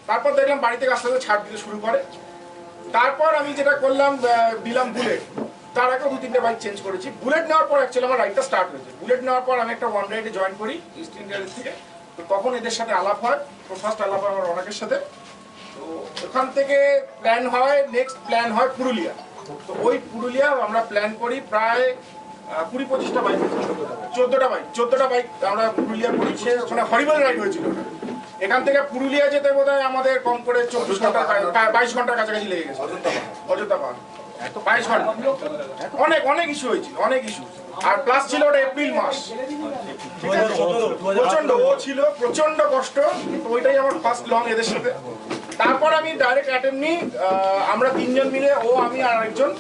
তারপর দেখলাম বাড়ি থেকে আস্তে আস্তে ছাড় দিতে শুরু করে। তারপর আমি যেটা করলাম, দিলাম বুলেট। তার আগে 2-3টে বাইক চেঞ্জ করেছি। বুলেট নেওয়ার পর অ্যাকচুয়ালি আমার রাইডটা স্টার্ট হয়েছে। বুলেট নেওয়ার পর আমি একটা ওয়ান রাইডে জয়েন করি ইস্ট ইন্ডিয়ান থেকে। তো তখন এদের সাথে আলাপ হয়, ফার্স্ট আলাপ হয় আমার অনেকের সাথে। তো ওখান থেকে প্ল্যান হয়, নেক্সট প্ল্যান হয় পুরুলিয়া। তো ওই পুরুলিয়া আমরা প্ল্যান করি প্রায় 20-25টা বাইক, 14টা বাইক আমরা পুরুলিয়া করি। সে ওখানে হরিবল রাইড হয়েছিল। এখান থেকে পুরুলিয়া যেতে বোধহয় আমাদের কম করে 24 ঘন্টা, 22 ঘন্টার কাছাকাছি লেগে গেছে। অযোধ্যা পাহাড় 22 ঘন্টা, অনেক ইস্যু হয়েছিল, অনেক ইস্যু। আর প্লাস ছিল ওটা এপ্রিল মাস, প্রচন্ড ও ছিল, প্রচন্ড কষ্ট। ওইটাই আমার ফার্স্ট লং এদের সাথে। তারপর আমি ডাইরেক্ট অ্যাটেম্প নিই, আমরা 3 জন মিলে, ও আমি আর একজন,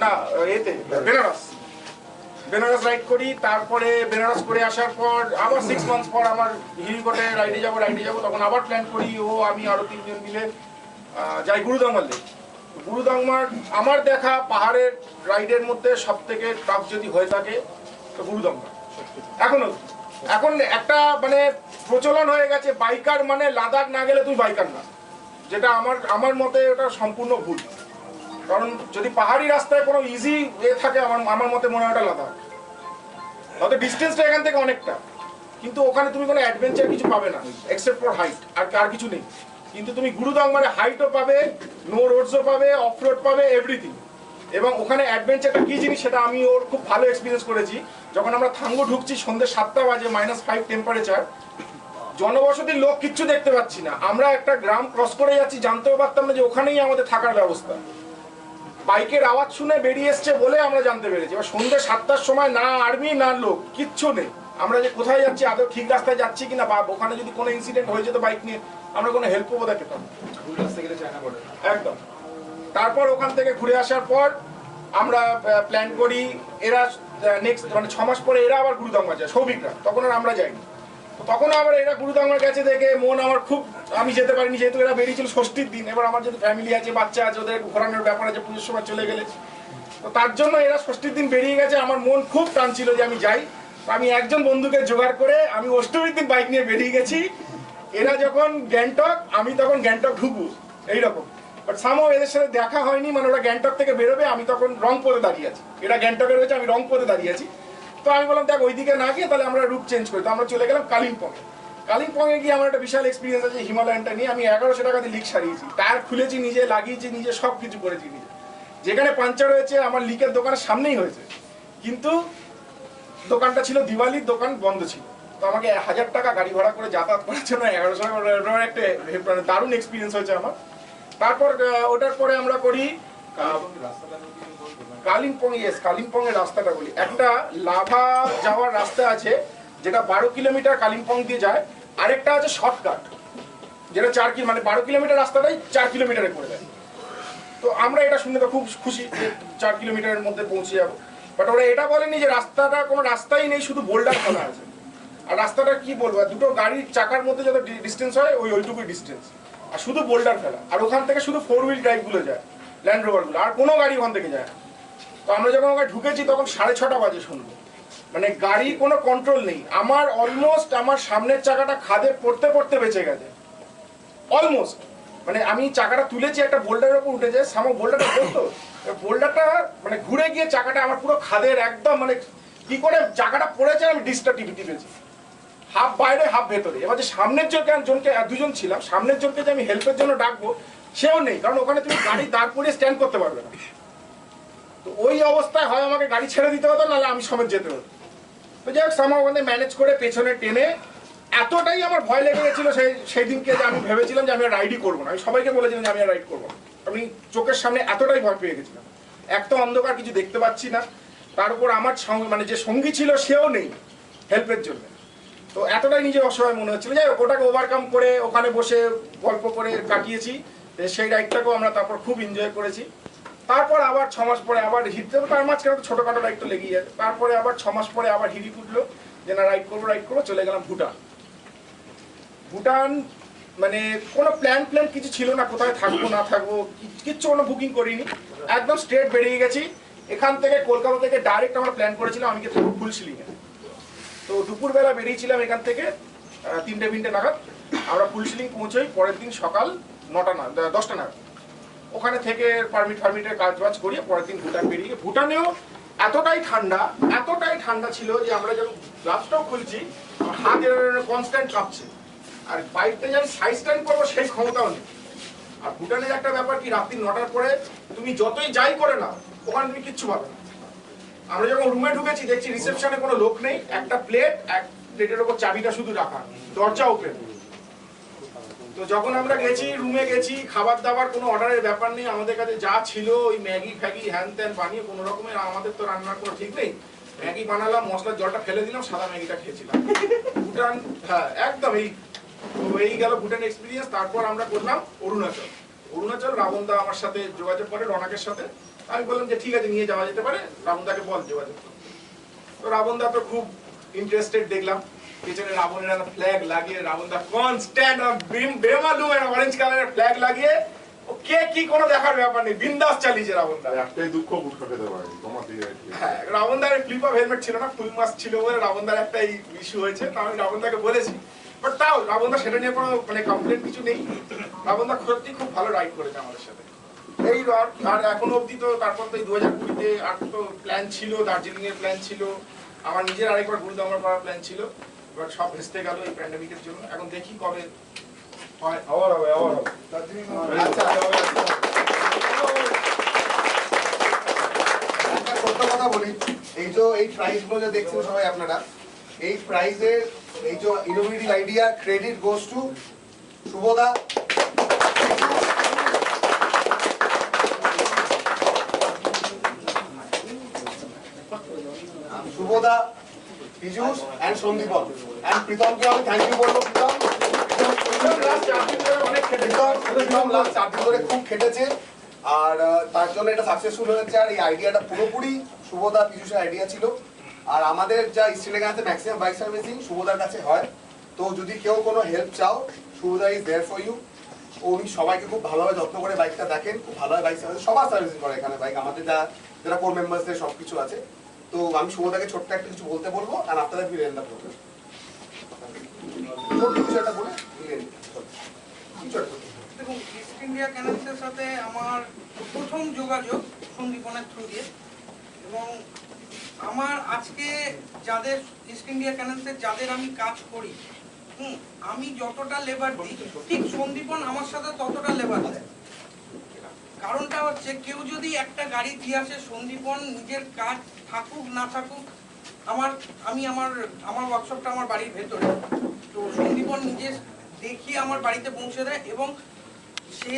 না এতে বেনারস রাইড করি। তারপরে বেনারস করে আসার পর আবার 6 মান্থস পর আমার হিরিকোটে রাইডে যাবো। তখন আবার প্ল্যান করি, ও আমি আরো 3 জন মিলে যাই গুরুদাঙ্গাল লেক। গুরুদাঙ্গার আমার দেখা পাহাড়ের রাইডের মধ্যে সব থেকে টাফ যদি হয়ে থাকে তো গুরুদাঙ্গা এখনো। এখন একটা মানে প্রচলন হয়ে গেছে বাইকার মানে লাদাখ না গেলে তুই বাইকার না, যেটা আমার মতে ওটা সম্পূর্ণ ভুল। কারণ যদি পাহাড়ি রাস্তায় কোনো ইজি ওয়ে থাকে আমার মতে মনে হয় ওটা লাদাখ। হয়তো ডিস্টেন্সটা এখান থেকে অনেকটা, কিন্তু ওখানে তুমি কোনো অ্যাডভেঞ্চার কিছু পাবে না এক্সেপ্ট ফর হাইট, আর কিছু নেই। কিন্তু তুমি গুরুদং মানে হাইটও পাবে, নো রোডসও পাবে, অফ রোড পাবে, এভরিথিং। এবং ওখানে অ্যাডভেঞ্চারটা কী জিনিস সেটা আমি ওর খুব ভালো এক্সপিরিয়েন্স করেছি। যখন আমরা থাঙ্গু ঢুকছি সন্ধ্যে 7টা বাজে, -5 টেম্পারেচার, জনবসতির লোক কিচ্ছু দেখতে পাচ্ছি না। আমরা একটা গ্রাম ক্রস করে যাচ্ছি, জানতেও পারতাম না যে ওখানেই আমাদের থাকার ব্যবস্থা। বাইকের আওয়াজ শুনে বেরিয়ে এসছে বলে আমরা জানতে পেরেছি। এবার সন্ধ্যে 7টার সময় না আর্মি না লোক, কিচ্ছু নেই। আমরা যে কোথায় যাচ্ছি, আদৌ ঠিক রাস্তায় যাচ্ছি কিনা, বা ওখানে যদি কোনো ইনসিডেন্ট হয়ে যেত বাইক নিয়ে, আমরা কোনো হেল্পও বোধহয় পেতাম একদম। তারপর ওখান থেকে ঘুরে আসার পর আমরা প্ল্যান করি, এরা নেক্সট মানে 6 মাস পরে এরা আবার গুরুদংমা যায়, সৌভিকরা, তখন আর আমরা যাইনি। তখন আবার এরা গুরুদংমা গেছে দেখে মন আমার খুব, আমি যেতে পারিনি যেহেতু এরা বেরিয়েছিল ষষ্ঠীর দিন। এবার আমার যেহেতু ফ্যামিলি আছে, বাচ্চা আছে, ওদের ঘোরানোর ব্যাপার আছে, পুজোর সময় চলে গেলে, তো তার জন্য এরা ষষ্ঠীর দিন বেরিয়ে গেছে। আমার মন খুব টানছিল যে আমি যাই। আমি একজন বন্ধুকে জোগাড় করে আমি অষ্টমীর দিন বাইক নিয়ে বেরিয়ে গেছি। এরা যখন গ্যাংটক, আমি তখন গ্যাংটক ঢুকবো এইরকম, বাট সামহাও এদের সাথে দেখা হয়নি। মানে ওরা গ্যাংটক থেকে বেরোবে, আমি তখন রংপুরে দাঁড়িয়ে আছি। এরা গ্যাংটকে রয়েছে, আমি রংপুরে দাঁড়িয়ে আছি। তো আমি বললাম দেখ ওইদিকে না গিয়ে তাহলে আমরা রুট চেঞ্জ করি। তো আমরা চলে গেলাম কালিম্পংয়ে। কালিম্পংয়ে গিয়ে আমার একটা বিশাল এক্সপিরিয়েন্স আছে। হিমালয়ানটা নিয়ে আমি 1100 টাকা দিয়ে লিক সারিয়েছি, টায়ার খুলেছি নিজে, লাগিয়েছি নিজে, সব কিছু করেছি নিজে। যেখানে পাঞ্চার হয়েছে আমার লিকের দোকানের সামনেই হয়েছে, কিন্তু দোকানটা ছিল দিওয়ালির দোকান, বন্ধ ছিল। তো আমাকে 1000 টাকা গাড়ি ভাড়া করে যাতায়াত করার জন্য 1100 টাকা একটা দারুণ এক্সপিরিয়েন্স হয়েছে আমার। তারপর ওটার পরে আমরা করি কালিম্পং। কালিম্পং এর রাস্তাটা বলি, একটা লাভা যাওয়ার রাস্তা আছে যেটা 12 কিলোমিটার কালিম্পং দিয়ে যায়, আরেকটা আছে শর্টকাট যেটা 4 কিলোমিটার, মানে 12 কিলোমিটার রাস্তাটাই 4 কিলোমিটারে করে দেয়। তো আমরা এটা শুনে তো খুব খুশি যে 4 কিলোমিটারের মধ্যে পৌঁছে যাবো। বাট ওরা এটা বলেনি যে রাস্তাটা কোনো রাস্তাই নেই, শুধু বোল্ডার ফেলা আছে। আর রাস্তাটা কি বলবো, দুটো গাড়ির চাকার মধ্যে যত ডিস্টেন্স হয় ওইটুকুই ডিস্টেন্স, আর শুধু বোল্ডার ফেলা। আর ওখান থেকে শুধু 4 হুইল ড্রাইভগুলো যায়, ল্যান্ড রোভারগুলো, আর কোনো গাড়ি ওখান থেকে যায় না। তো আমরা যখন ওখানে ঢুকেছি তখন 6:30 বাজে শুনবো, মানে গাড়ির কোনো কন্ট্রোল নেই। আমার অলমোস্ট আমার সামনের চাকাটা খাদে পড়তে পড়তে বেঁচে গেছে, অলমোস্ট। মানে আমি চাকাটা তুলেছি, একটা বোল্ডারের উপর উঠেছে, সামো বোল্ডারটা বলতো, বোল্ডারটা মানে ঘুরে গিয়ে চাকাটা আমার পুরো খাদের একদম, মানে কি করে চাকাটা পড়েছে আমি ডিসটা টিপেছি, হাফ বাইরে হাফ ভেতরে। এবার যে সামনের জনকে 2জন ছিলাম, সামনের জনকে যে আমি হেল্পের জন্য ডাকবো সেও নেই, কারণ ওখানে তুমি গাড়ি দাঁড় করিয়ে স্ট্যান্ড করতে পারবে না। তো ওই অবস্থায় হয় আমাকে গাড়ি ছেড়ে দিতে হতো, নাহলে আমি সমেত যেতে হতো। তো যাই হোক সামহাও ওখানে ম্যানেজ করে পেছনে টেনে, এতটাই আমার ভয় লেগে গেছিল সেই দিনকে যে আমি ভেবেছিলাম যে আমি আর রাইডই করবো না। আমি সবাইকে বলেছিলাম যে আমি আর রাইড করবো না। আমি চোখের সামনে এতটাই ভয় পেয়ে গেছিলাম, এক তো অন্ধকার, কিছু দেখতে পাচ্ছি না, তার উপর আমার মানে যে সঙ্গী ছিল সেও নেই হেল্পের জন্য। তো এতটাই নিজে অসহায় মনে হচ্ছিল। যাই হোক ওটাকে ওভারকাম করে ওখানে বসে গল্প করে কাটিয়েছি। সেই রাইডটাকেও আমরা তারপর খুব এনজয় করেছি। তারপর আবার 6 মাস পরে আবার হিট দেবো, তার মাঝখানে তো ছোটোখাটো রাইড তো লেগেই আছে। তারপরে আবার 6 মাস পরে আবার হিড়ি ফুটলো যে না রাইড করবো, চলে গেলাম ভুটান। মানে কোনো প্ল্যান কিছু ছিল না, কোথায় থাকবো না থাকবো কিচ্ছু কোনো বুকিং করিনি, একদম স্ট্রেট বেরিয়ে গেছি। এখান থেকে কলকাতা থেকে ডাইরেক্ট আমরা প্ল্যান করেছিলাম আমি থাকবো ফুলশিলিংয়ে। তো দুপুরবেলা বেরিয়েছিলাম এখান থেকে 3টে নাগাদ, আমরা ফুলশিলিং পৌঁছই পরের দিন সকাল 10টা নাগাদ। ওখানে থেকে পারমিটের কাজবাজ করিয়ে পরের দিন ভুটান বেরিয়ে। ভুটানেও এতটাই ঠান্ডা ছিল যে আমরা যখন গ্লাভসটাও খুলছি হাত কনস্ট্যান্ট কাঁপছে, আর বাইকটা যে আমি সাইড স্ট্যান্ড করবো সেই ক্ষমতাও নেই। আর ভুটানের একটা ব্যাপার কি, রাত্রি 9টার পরে তুমি যতই যাই করে না ওখানে তুমি কিচ্ছু পাবে না। আমরা যখন রুমে ঢুকেছি দেখছি রিসেপশনে কোনো লোক নেই, একটা প্লেটের ওপর চাবিটা শুধু রাখা, দরজা ওপেন। তো যখন আমরা গেছি রুমে গেছি, খাবার দাবার কোনো অর্ডারের ব্যাপার নেই, আমাদের কাছে যা ছিল ওই ম্যাগি ফ্যাগি হ্যান ত্যান বানিয়ে কোনো রকমের, আমাদের তো রান্নার কোনো ঠিক নেই, ম্যাগি বানালাম, মশলার জলটা ফেলে দিলাম, সাদা ম্যাগিটা খেয়েছিলাম। ভুটান, হ্যাঁ একদম এই গেল ভুটান এক্সপিরিয়েন্স। তারপর আমরা করলাম অরুণাচল। রাবণদা আমার সাথে যোগাযোগ করে, রনাকের সাথে। আমি বললাম যে ঠিক আছে নিয়ে যাওয়া যেতে পারে, রাবণদাকে বল যোগাযোগ। তো রাবণদা তো খুব ইন্টারেস্টেড, দেখলাম পেছনে রাবণের ফ্ল্যাগ লাগিয়ে, রাবণদা কনস্ট্যান্ট বেমালুম একটা অরেঞ্জ কালারের ফ্ল্যাগ লাগিয়ে কে কি কোনো দেখার ব্যাপার নেই, বিন্দাস চালিয়েছে রাবণ দা। একটাই দুঃখ গুটখা খেতে পারে তোমার দিয়ে। হ্যাঁ, রাবণ দার ফ্লিপ অফ হেলমেট ছিল না, ফুল মাস্ক ছিল বলে রাবণ দার একটা ইস্যু হয়েছে। তা আমি রাবণ দাকে বলেছি, বাট তাও রাবণ দা সেটা নিয়ে কোনো মানে কমপ্লেন কিছু নেই। রাবণ দা সত্যি খুব ভালো রাইড করেছে আমাদের সাথে এই আর এখনো অবধি। তো তারপর তো 2020-তে আর তো প্ল্যান ছিল, দার্জিলিং এর প্ল্যান ছিল, আমার নিজের আরেকবার গুরুদামর করার প্ল্যান ছিল, বাট সব ভেস্তে গেল এই প্যান্ডেমিকের জন্য। এখন দেখি কবে হয়। আবার হবে। আচ্ছা, একটা ছোট্ট কথা বলি, এই প্রাইজ গুলো যে দেখছেন সবাই আপনারা, এই প্রাইজের এই যে innovative idea credit goes to শুভদা, পীযুষ এন্ড সন্দীপন এন্ড প্রীতমকে আমি থ্যাংক ইউ বলবো। প্রীতম লাস্ট 4 দিন ধরে খুব খেটেছে, আর তার জন্য এটা সাকসেসফুল হয়েছে। আর এই আইডিয়াটা পুরোপুরি শুভদা পীযুষের আইডিয়া ছিল। আর আমাদের যা স্টেটের কাছে ম্যাক্সিমাম বাইক সার্ভিসিং শুভদার কাছে হয়, তো যদি কেউ কোনো হেল্প চাও, শুভদা ইজ দেয়ার ফর ইউ। উনি সবাইকে খুব ভালোভাবে যত্ন করে বাইকটা দেখেন, খুব ভালোভাবে বাইক সার্ভিস সবার সার্ভিসিং করে এখানে বাইক, আমাদের যারা কোর মেম্বার্সদের সব কিছু আছে। তো আমি শুভদাকে ছোট্ট একটা কিছু বলতে বলবো, আর আপনারা ফিরে এন্ড আপ করবেন ছোট্ট বিষয়টা বলে দেখুন, ইস্ট ইন্ডিয়া ক্যানেলসের সাথে আমার প্রথম যোগাযোগ সন্দীপনের থ্রু দিয়ে, এবং আমার আজকে যাদের ইস্ট ইন্ডিয়া ক্যানেলসের যাদের আমি কাজ করি, আমি যতটা লেবার দিই ঠিক সন্দীপন আমার সাথে ততটা লেবার দেয়। কারণটা হচ্ছে কেউ যদি একটা গাড়ি দিয়ে আসে, সন্দীপন নিজের কাজ থাকুক না থাকুক, আমার ওয়ার্কশপটা আমার বাড়ির ভেতরে, তো সন্দীপন নিজে দেখিয়ে আমার বাড়িতে পৌঁছে দেয়, এবং সে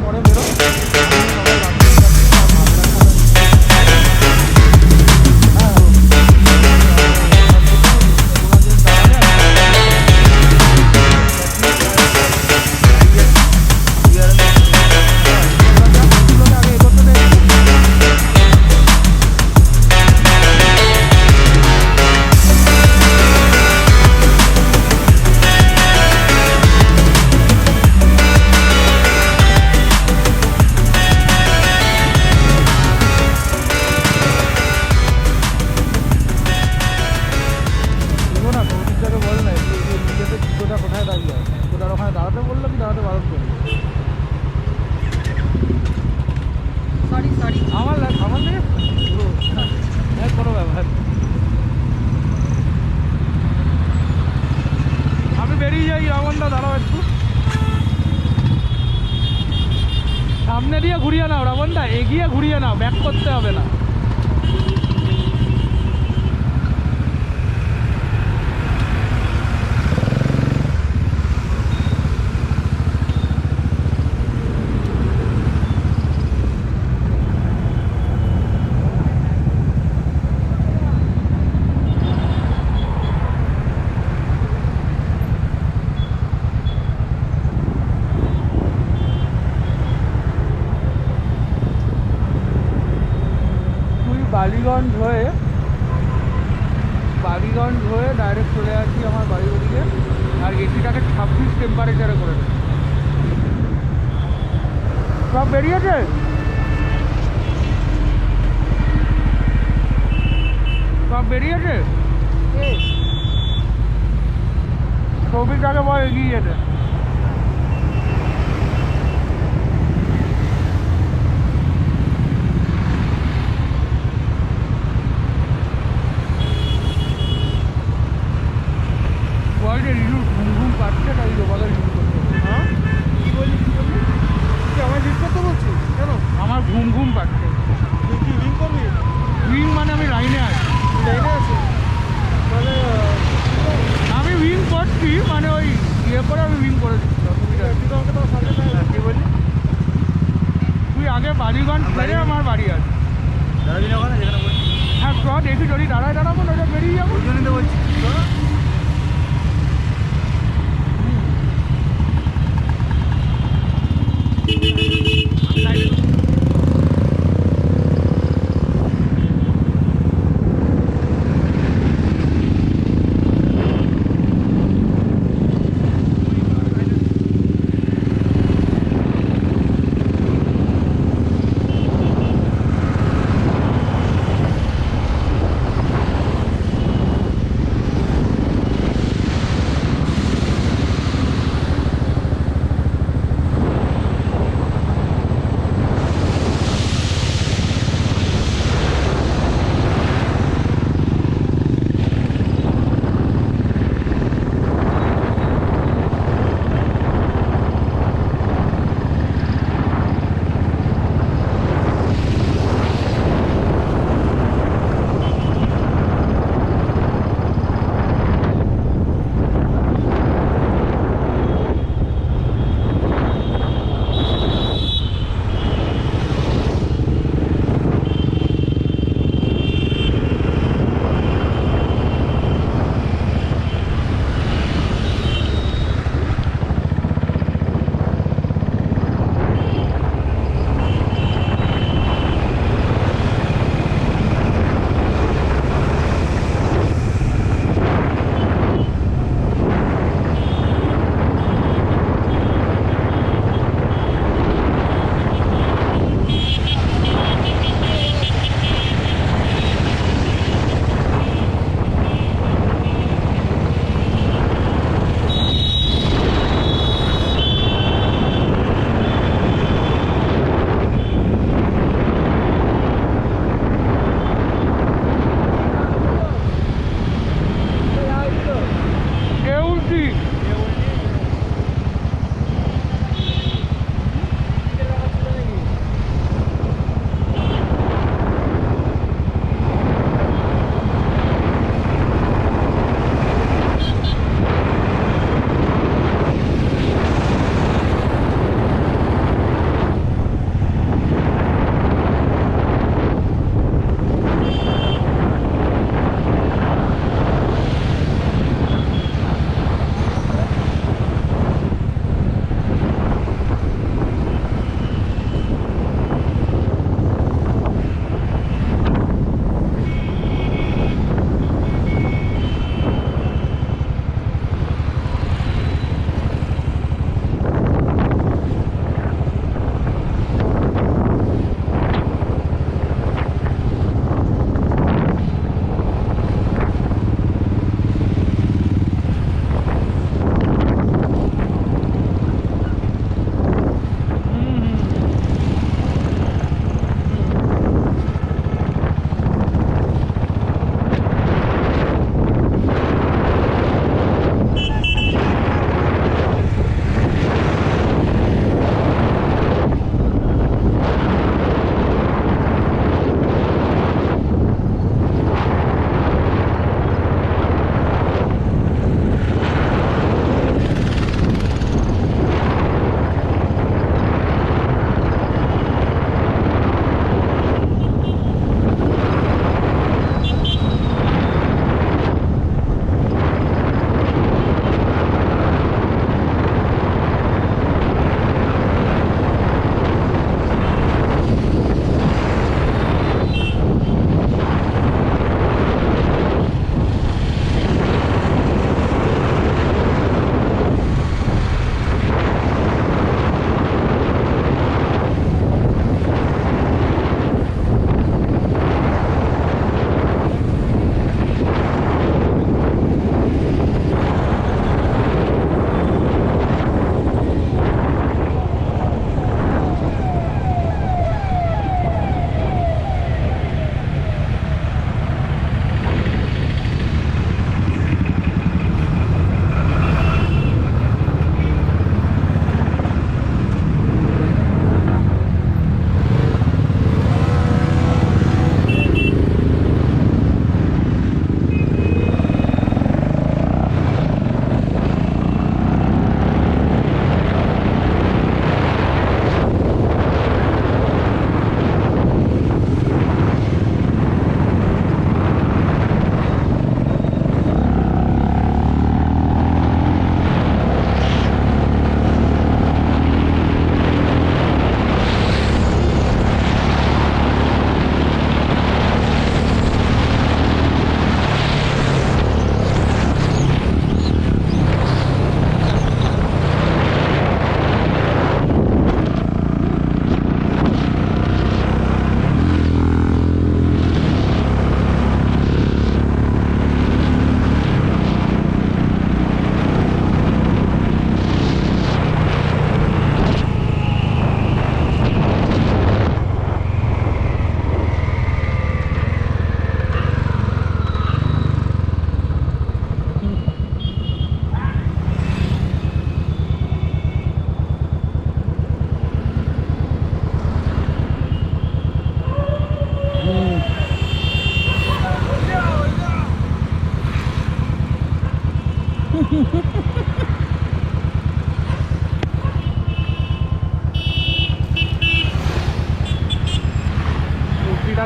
পরে বেরো। সামনে দিয়ে ঘুরিয়ে নাও রাবণদা, এগিয়ে ঘুরিয়ে নাও, ব্যাক করতে হবে না। বালিগঞ্জ হয়ে ডাইরেক্ট চলে আসি আমার বাড়ির ওদিকে, আর এসিটাকে 26 টেম্পারেচারে করে দেয়। সব বেরিয়েছে, সব বেরিয়েছে। সৌভিকটাকে বল এগিয়ে যেতে। ঘুম ঘুম পাচ্ছে তাই রোবাকে রিভিউ করতে। হ্যাঁ কি বললি আমার রিভিউ করতে বলছি কেন? আমার ঘুম ঘুম পাচ্ছে। তুই কি উইং করবি? উইং মানে আমি লাইনে আছি। লাইনে আছি মানে আমি উইং করছি, মানে ওই ইয়ে করে আমি উইং করে দিচ্ছি। কি বললি? তুই আগে বালিগঞ্জ ছেড়ে আমার বাড়ি আছে। হ্যাঁ চ দেখি যদি দাঁড়ায় দাঁড়াবো না বেরিয়ে যাবো। ওই জন্যই তো বলছি।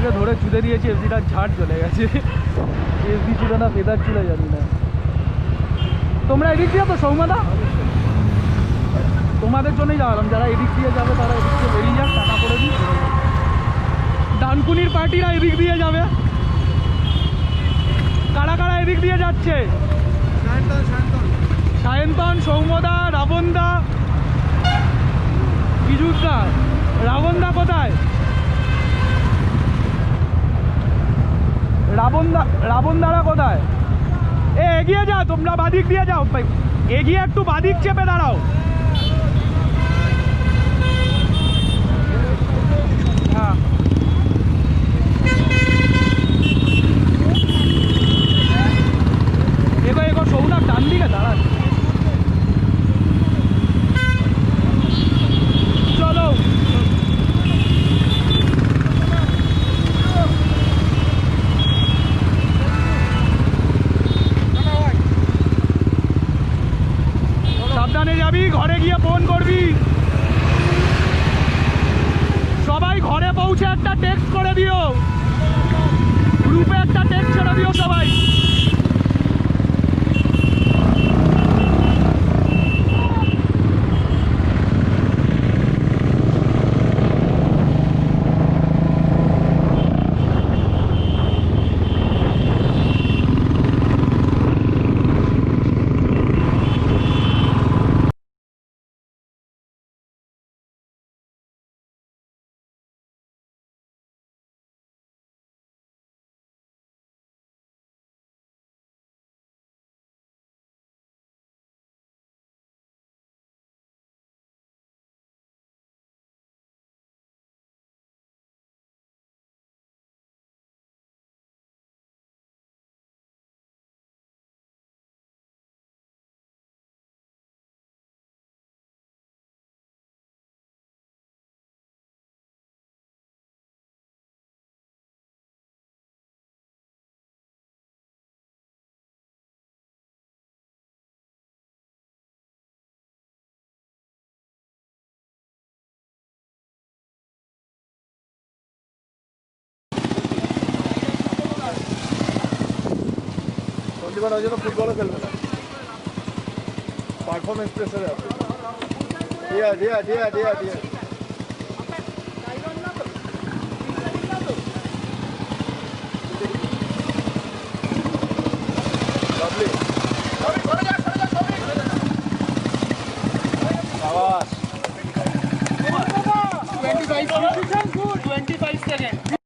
এফডিটাকে ধরে চুলে দিয়েছি, এফডিটার ঝাড় চলে গেছে। এফডি ছিল না ফেদার ছিল জানি না। তোমরা এদিক দিয়ে তো সৌমাদা, তোমাদের জন্যই যাওয়ালাম, যারা এদিক দিয়ে যাবে তারা এদিক দিয়ে বেরিয়ে যাক, টাকা করে দিই। ডানকুনির পার্টিরা এদিক দিয়ে যাবে। কারা কারা এদিক দিয়ে যাচ্ছে? সায়ন্তন, সৌমদা, রাবণদা, বিজুদা। রাবণদা কোথায়? রাবণদারা কোথায়? এগিয়ে যাও, তোমরা বাদিক দিয়ে যাও, এগিয়ে একটু বাদিক চেপে দাঁড়াও। হ্যাঁ, এগো এগো, সৌনাক ডান দিকে দাঁড়া। চলো, সাবধানে যাবি, ঘরে গিয়ে ফোন করবি। সবাই ঘরে পৌঁছে একটা টেক্সট করে দিও, গ্রুপে একটা টেক্সট ছেড়ে দিও সবাই। সন্দীপন ওই জন্য ফুটবলও খেলবে না, পারফরমেন্স প্রেসারে আছে। ডিয়া ডিয়া ডিয়া ডিয়া ডিয়া লাভলি। আওয়াজ 25